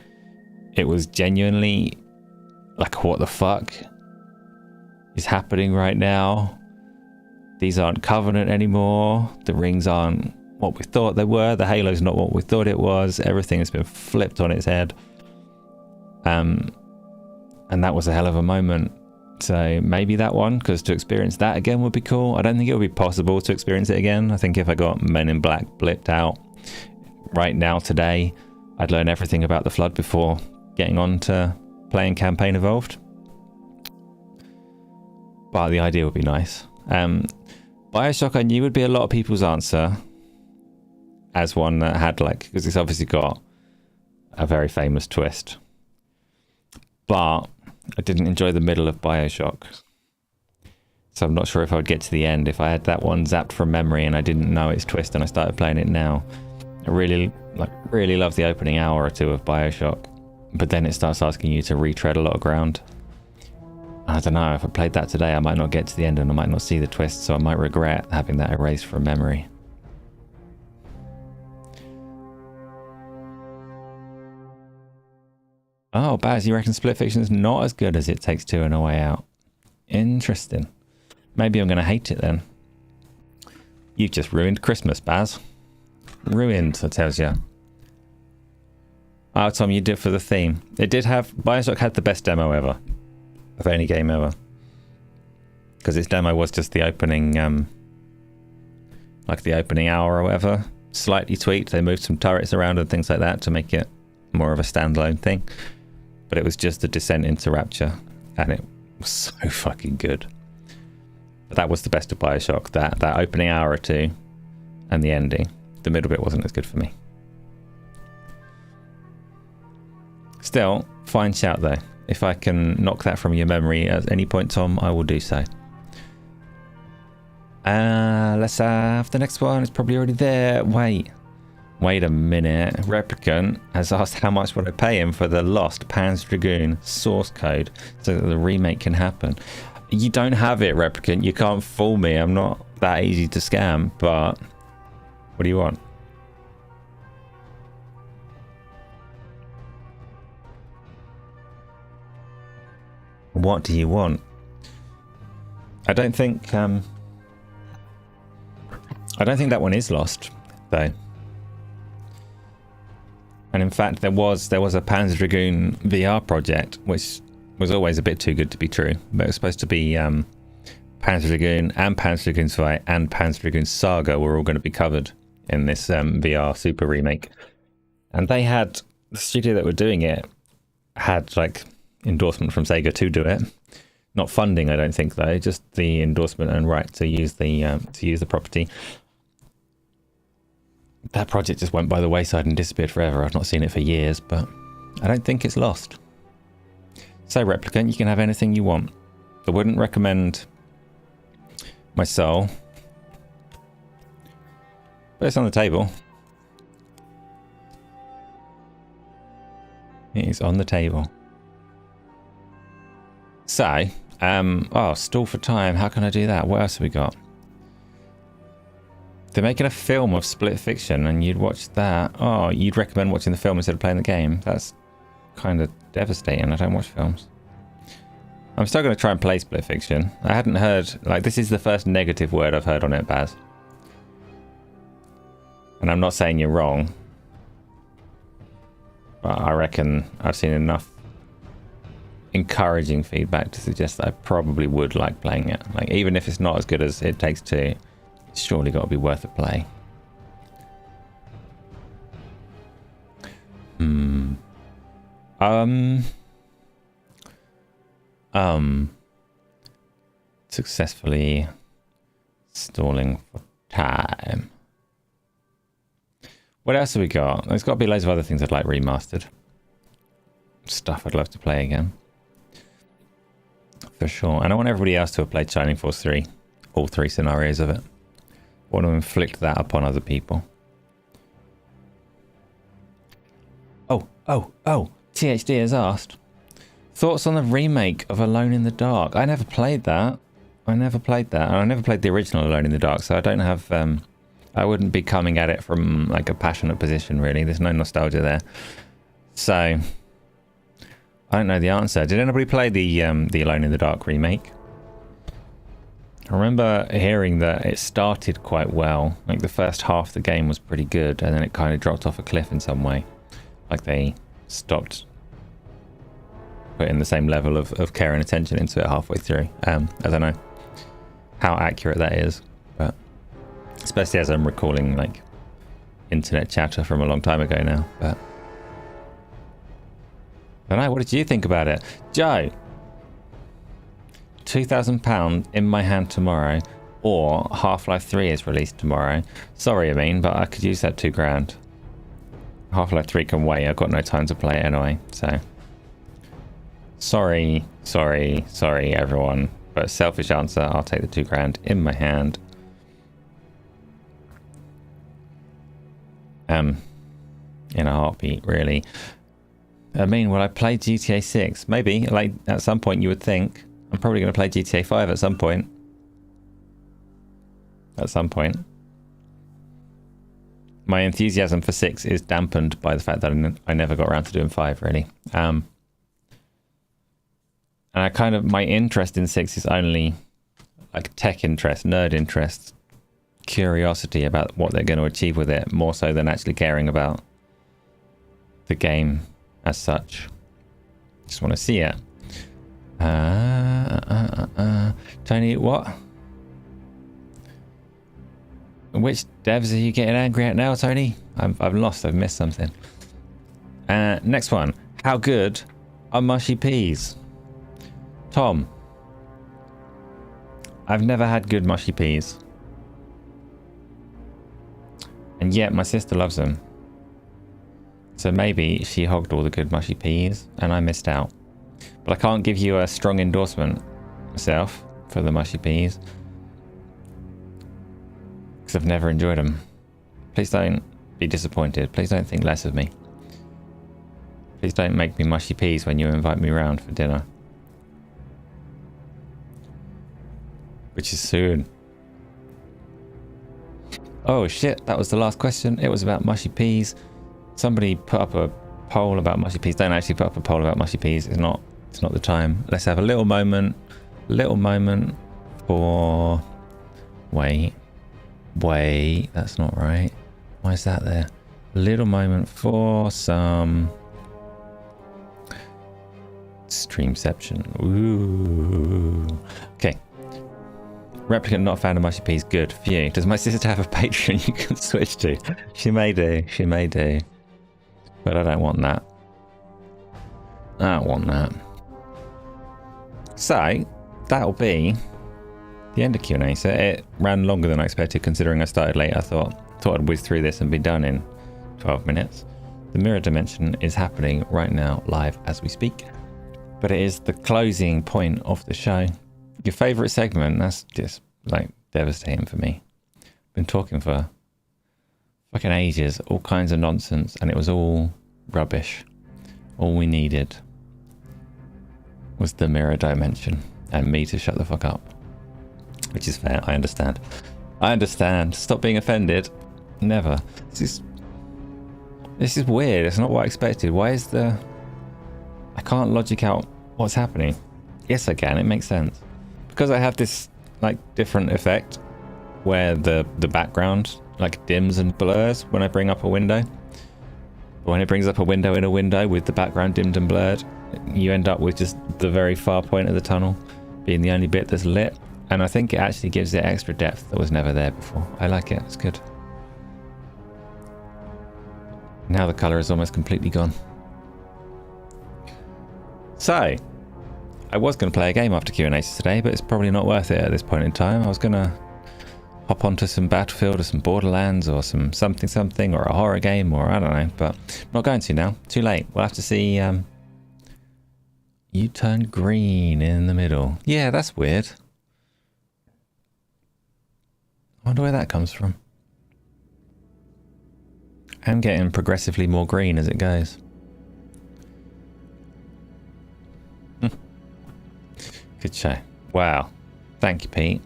it was genuinely like, what the fuck is happening right now? These aren't Covenant anymore. The rings aren't what we thought they were. The Halo's not what we thought it was. Everything has been flipped on its head. And that was a hell of a moment. So maybe that one, because to experience that again would be cool. I don't think it would be possible to experience it again. I think if I got Men in Black blipped out right now today, I'd learn everything about the Flood before getting on to playing Campaign Evolved. But the idea would be nice. Bioshock I knew would be a lot of people's answer as one that had like, because it's obviously got a very famous twist. But I didn't enjoy the middle of Bioshock. So I'm not sure if I would get to the end if I had that one zapped from memory and I didn't know its twist and I started playing it now. I really love the opening hour or two of Bioshock, but then it starts asking you to retread a lot of ground. I don't know, if I played that today I might not get to the end and I might not see the twist, so I might regret having that erased from memory. Oh, Baz, you reckon Split Fiction is not as good as It Takes Two and A Way Out? Interesting. Maybe I'm going to hate it then. You've just ruined Christmas, Baz. Ruined, I tells you. Oh, Tom, you did it for the theme. It did have... Bioshock had the best demo ever. Of any game ever. Because its demo was just the opening... like the opening hour or whatever. Slightly tweaked. They moved some turrets around and things like that to make it more of a standalone thing. But it was just a descent into Rapture. And it was so fucking good. But that was the best of Bioshock. That opening hour or two and the ending. The middle bit wasn't as good for me. Still, fine shout though. If I can knock that from your memory at any point, Tom, I will do so. Let's have the next one. It's probably already there. Wait a minute. Replicant has asked how much would I pay him for the lost Panzer Dragoon source code so that the remake can happen. You don't have it, Replicant. You can't fool me. I'm not that easy to scam, but what do you want? What do you want? I don't think that one is lost, though. And in fact, there was a Panzer Dragoon VR project, which was always a bit too good to be true. But it was supposed to be Panzer Dragoon and Panzer Dragoon Zwei and Panzer Dragoon Saga were all going to be covered in this VR Super remake. And they had, the studio that were doing it had like endorsement from Sega to do it. Not funding, I don't think, though. Just the endorsement and right to use the property. That project just went by the wayside and disappeared forever. I've not seen it for years, but I don't think it's lost. So, Replicant, you can have anything you want. I wouldn't recommend my soul. But it's on the table. It is on the table. So, stall for time. How can I do that? What else have we got? They're making a film of Split Fiction and you'd watch that. Oh, you'd recommend watching the film instead of playing the game. That's kind of devastating. I don't watch films. I'm still going to try and play Split Fiction. I hadn't heard... Like, this is the first negative word I've heard on it, Baz. And I'm not saying you're wrong. But I reckon I've seen enough encouraging feedback to suggest that I probably would like playing it. Like, even if it's not as good as It Takes Two, it's surely got to be worth a play. Successfully stalling for time. What else have we got? There's got to be loads of other things I'd like remastered. Stuff I'd love to play again. For sure. And I want everybody else to have played Shining Force 3. All three scenarios of it. I want to inflict that upon other people. Oh. THD has asked. Thoughts on the remake of Alone in the Dark? I never played that. And I never played the original Alone in the Dark, so I don't have... I wouldn't be coming at it from like a passionate position, really. There's no nostalgia there. So, I don't know the answer. Did anybody play the Alone in the Dark remake? I remember hearing that it started quite well. Like the first half of the game was pretty good, and then it kind of dropped off a cliff in some way. Like they stopped putting the same level of care and attention into it halfway through. I don't know how accurate that is, but especially as I'm recalling like internet chatter from a long time ago now. But I don't know. What did you think about it, Joe? £2,000 in my hand tomorrow, or Half-Life 3 is released tomorrow. Sorry, I mean, but I could use that £2,000. Half-Life 3 can wait. I've got no time to play it anyway, so sorry, everyone. But selfish answer, I'll take the £2,000 in my hand. In a heartbeat, really. I mean, will I play GTA 6? Maybe, like, at some point you would think. I'm probably going to play GTA 5 at some point. My enthusiasm for 6 is dampened by the fact that I never got around to doing 5, really. And my interest in 6 is only like tech interest, nerd interest, curiosity about what they're going to achieve with it, more so than actually caring about the game as such. Just want to see it. Tony, what? Which devs are you getting angry at now, Tony? I've lost. I've missed something. Next one. How good are mushy peas? Tom. I've never had good mushy peas. And yet my sister loves them. So maybe she hogged all the good mushy peas and I missed out. But I can't give you a strong endorsement myself for the mushy peas. Because I've never enjoyed them. Please don't be disappointed. Please don't think less of me. Please don't make me mushy peas when you invite me round for dinner. Which is soon. Oh shit, that was the last question. It was about mushy peas. Somebody put up a poll about mushy peas. Don't actually put up a poll about mushy peas. It's not the time. Let's have a little moment for... Wait, that's not right. Why is that there? A little moment for some streamception. Ooh. Okay. Replicant not found a mushy peas. Good for you. Does my sister have a Patreon you can switch to? She may do. But I don't want that. So, that'll be the end of Q&Asa. It ran longer than I expected considering I started late. I thought I'd whiz through this and be done in 12 minutes. The mirror dimension is happening right now, live as we speak. But it is the closing point of the show. Your favourite segment, that's just like devastating for me. Been talking for fucking ages, all kinds of nonsense, and it was all rubbish. All we needed was the mirror dimension and me to shut the fuck up. Which is fair, I understand. Stop being offended. Never. This is weird. It's not what I expected. Why is I can't logic out what's happening. Yes, I can. It makes sense. Because I have this like different effect where the background like dims and blurs when I bring up a window. When it brings up a window in a window with the background dimmed and blurred, you end up with just the very far point of the tunnel being the only bit that's lit. And I think it actually gives it extra depth that was never there before. I like it. It's good. Now the colour is almost completely gone. So, I was going to play a game after Q&Asa today, but it's probably not worth it at this point in time. I was going to hop onto some Battlefield or some Borderlands or some something or a horror game or I don't know, but I'm not going to now. Too late. We'll have to see. You turn green in the middle. Yeah, that's weird. I wonder where that comes from. I'm getting progressively more green as it goes. Good show. Wow. Thank you, Pete.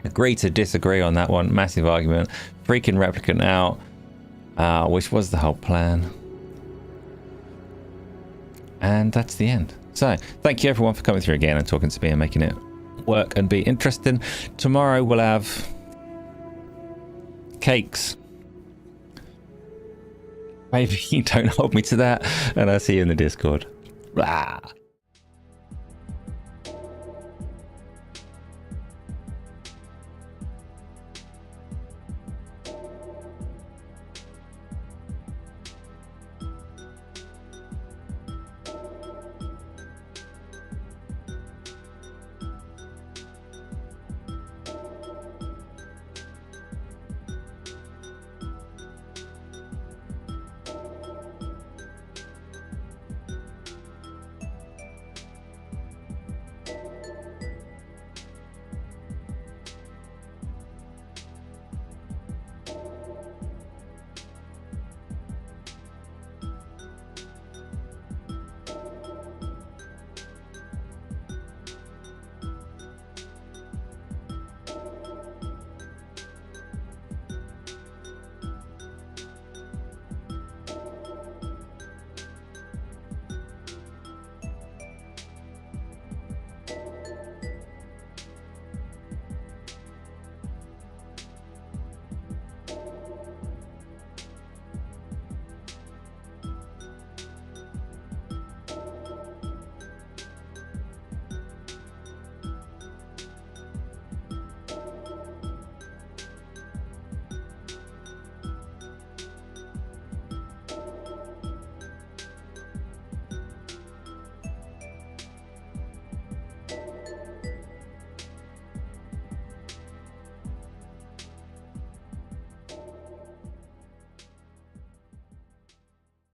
Agree to disagree on that one. Massive argument. Freaking Replicant out. Which was the whole plan. And that's the end. So, thank you everyone for coming through again and talking to me and making it work and be interesting. Tomorrow we'll have cakes. Maybe you don't hold me to that. And I'll see you in the Discord. Blah.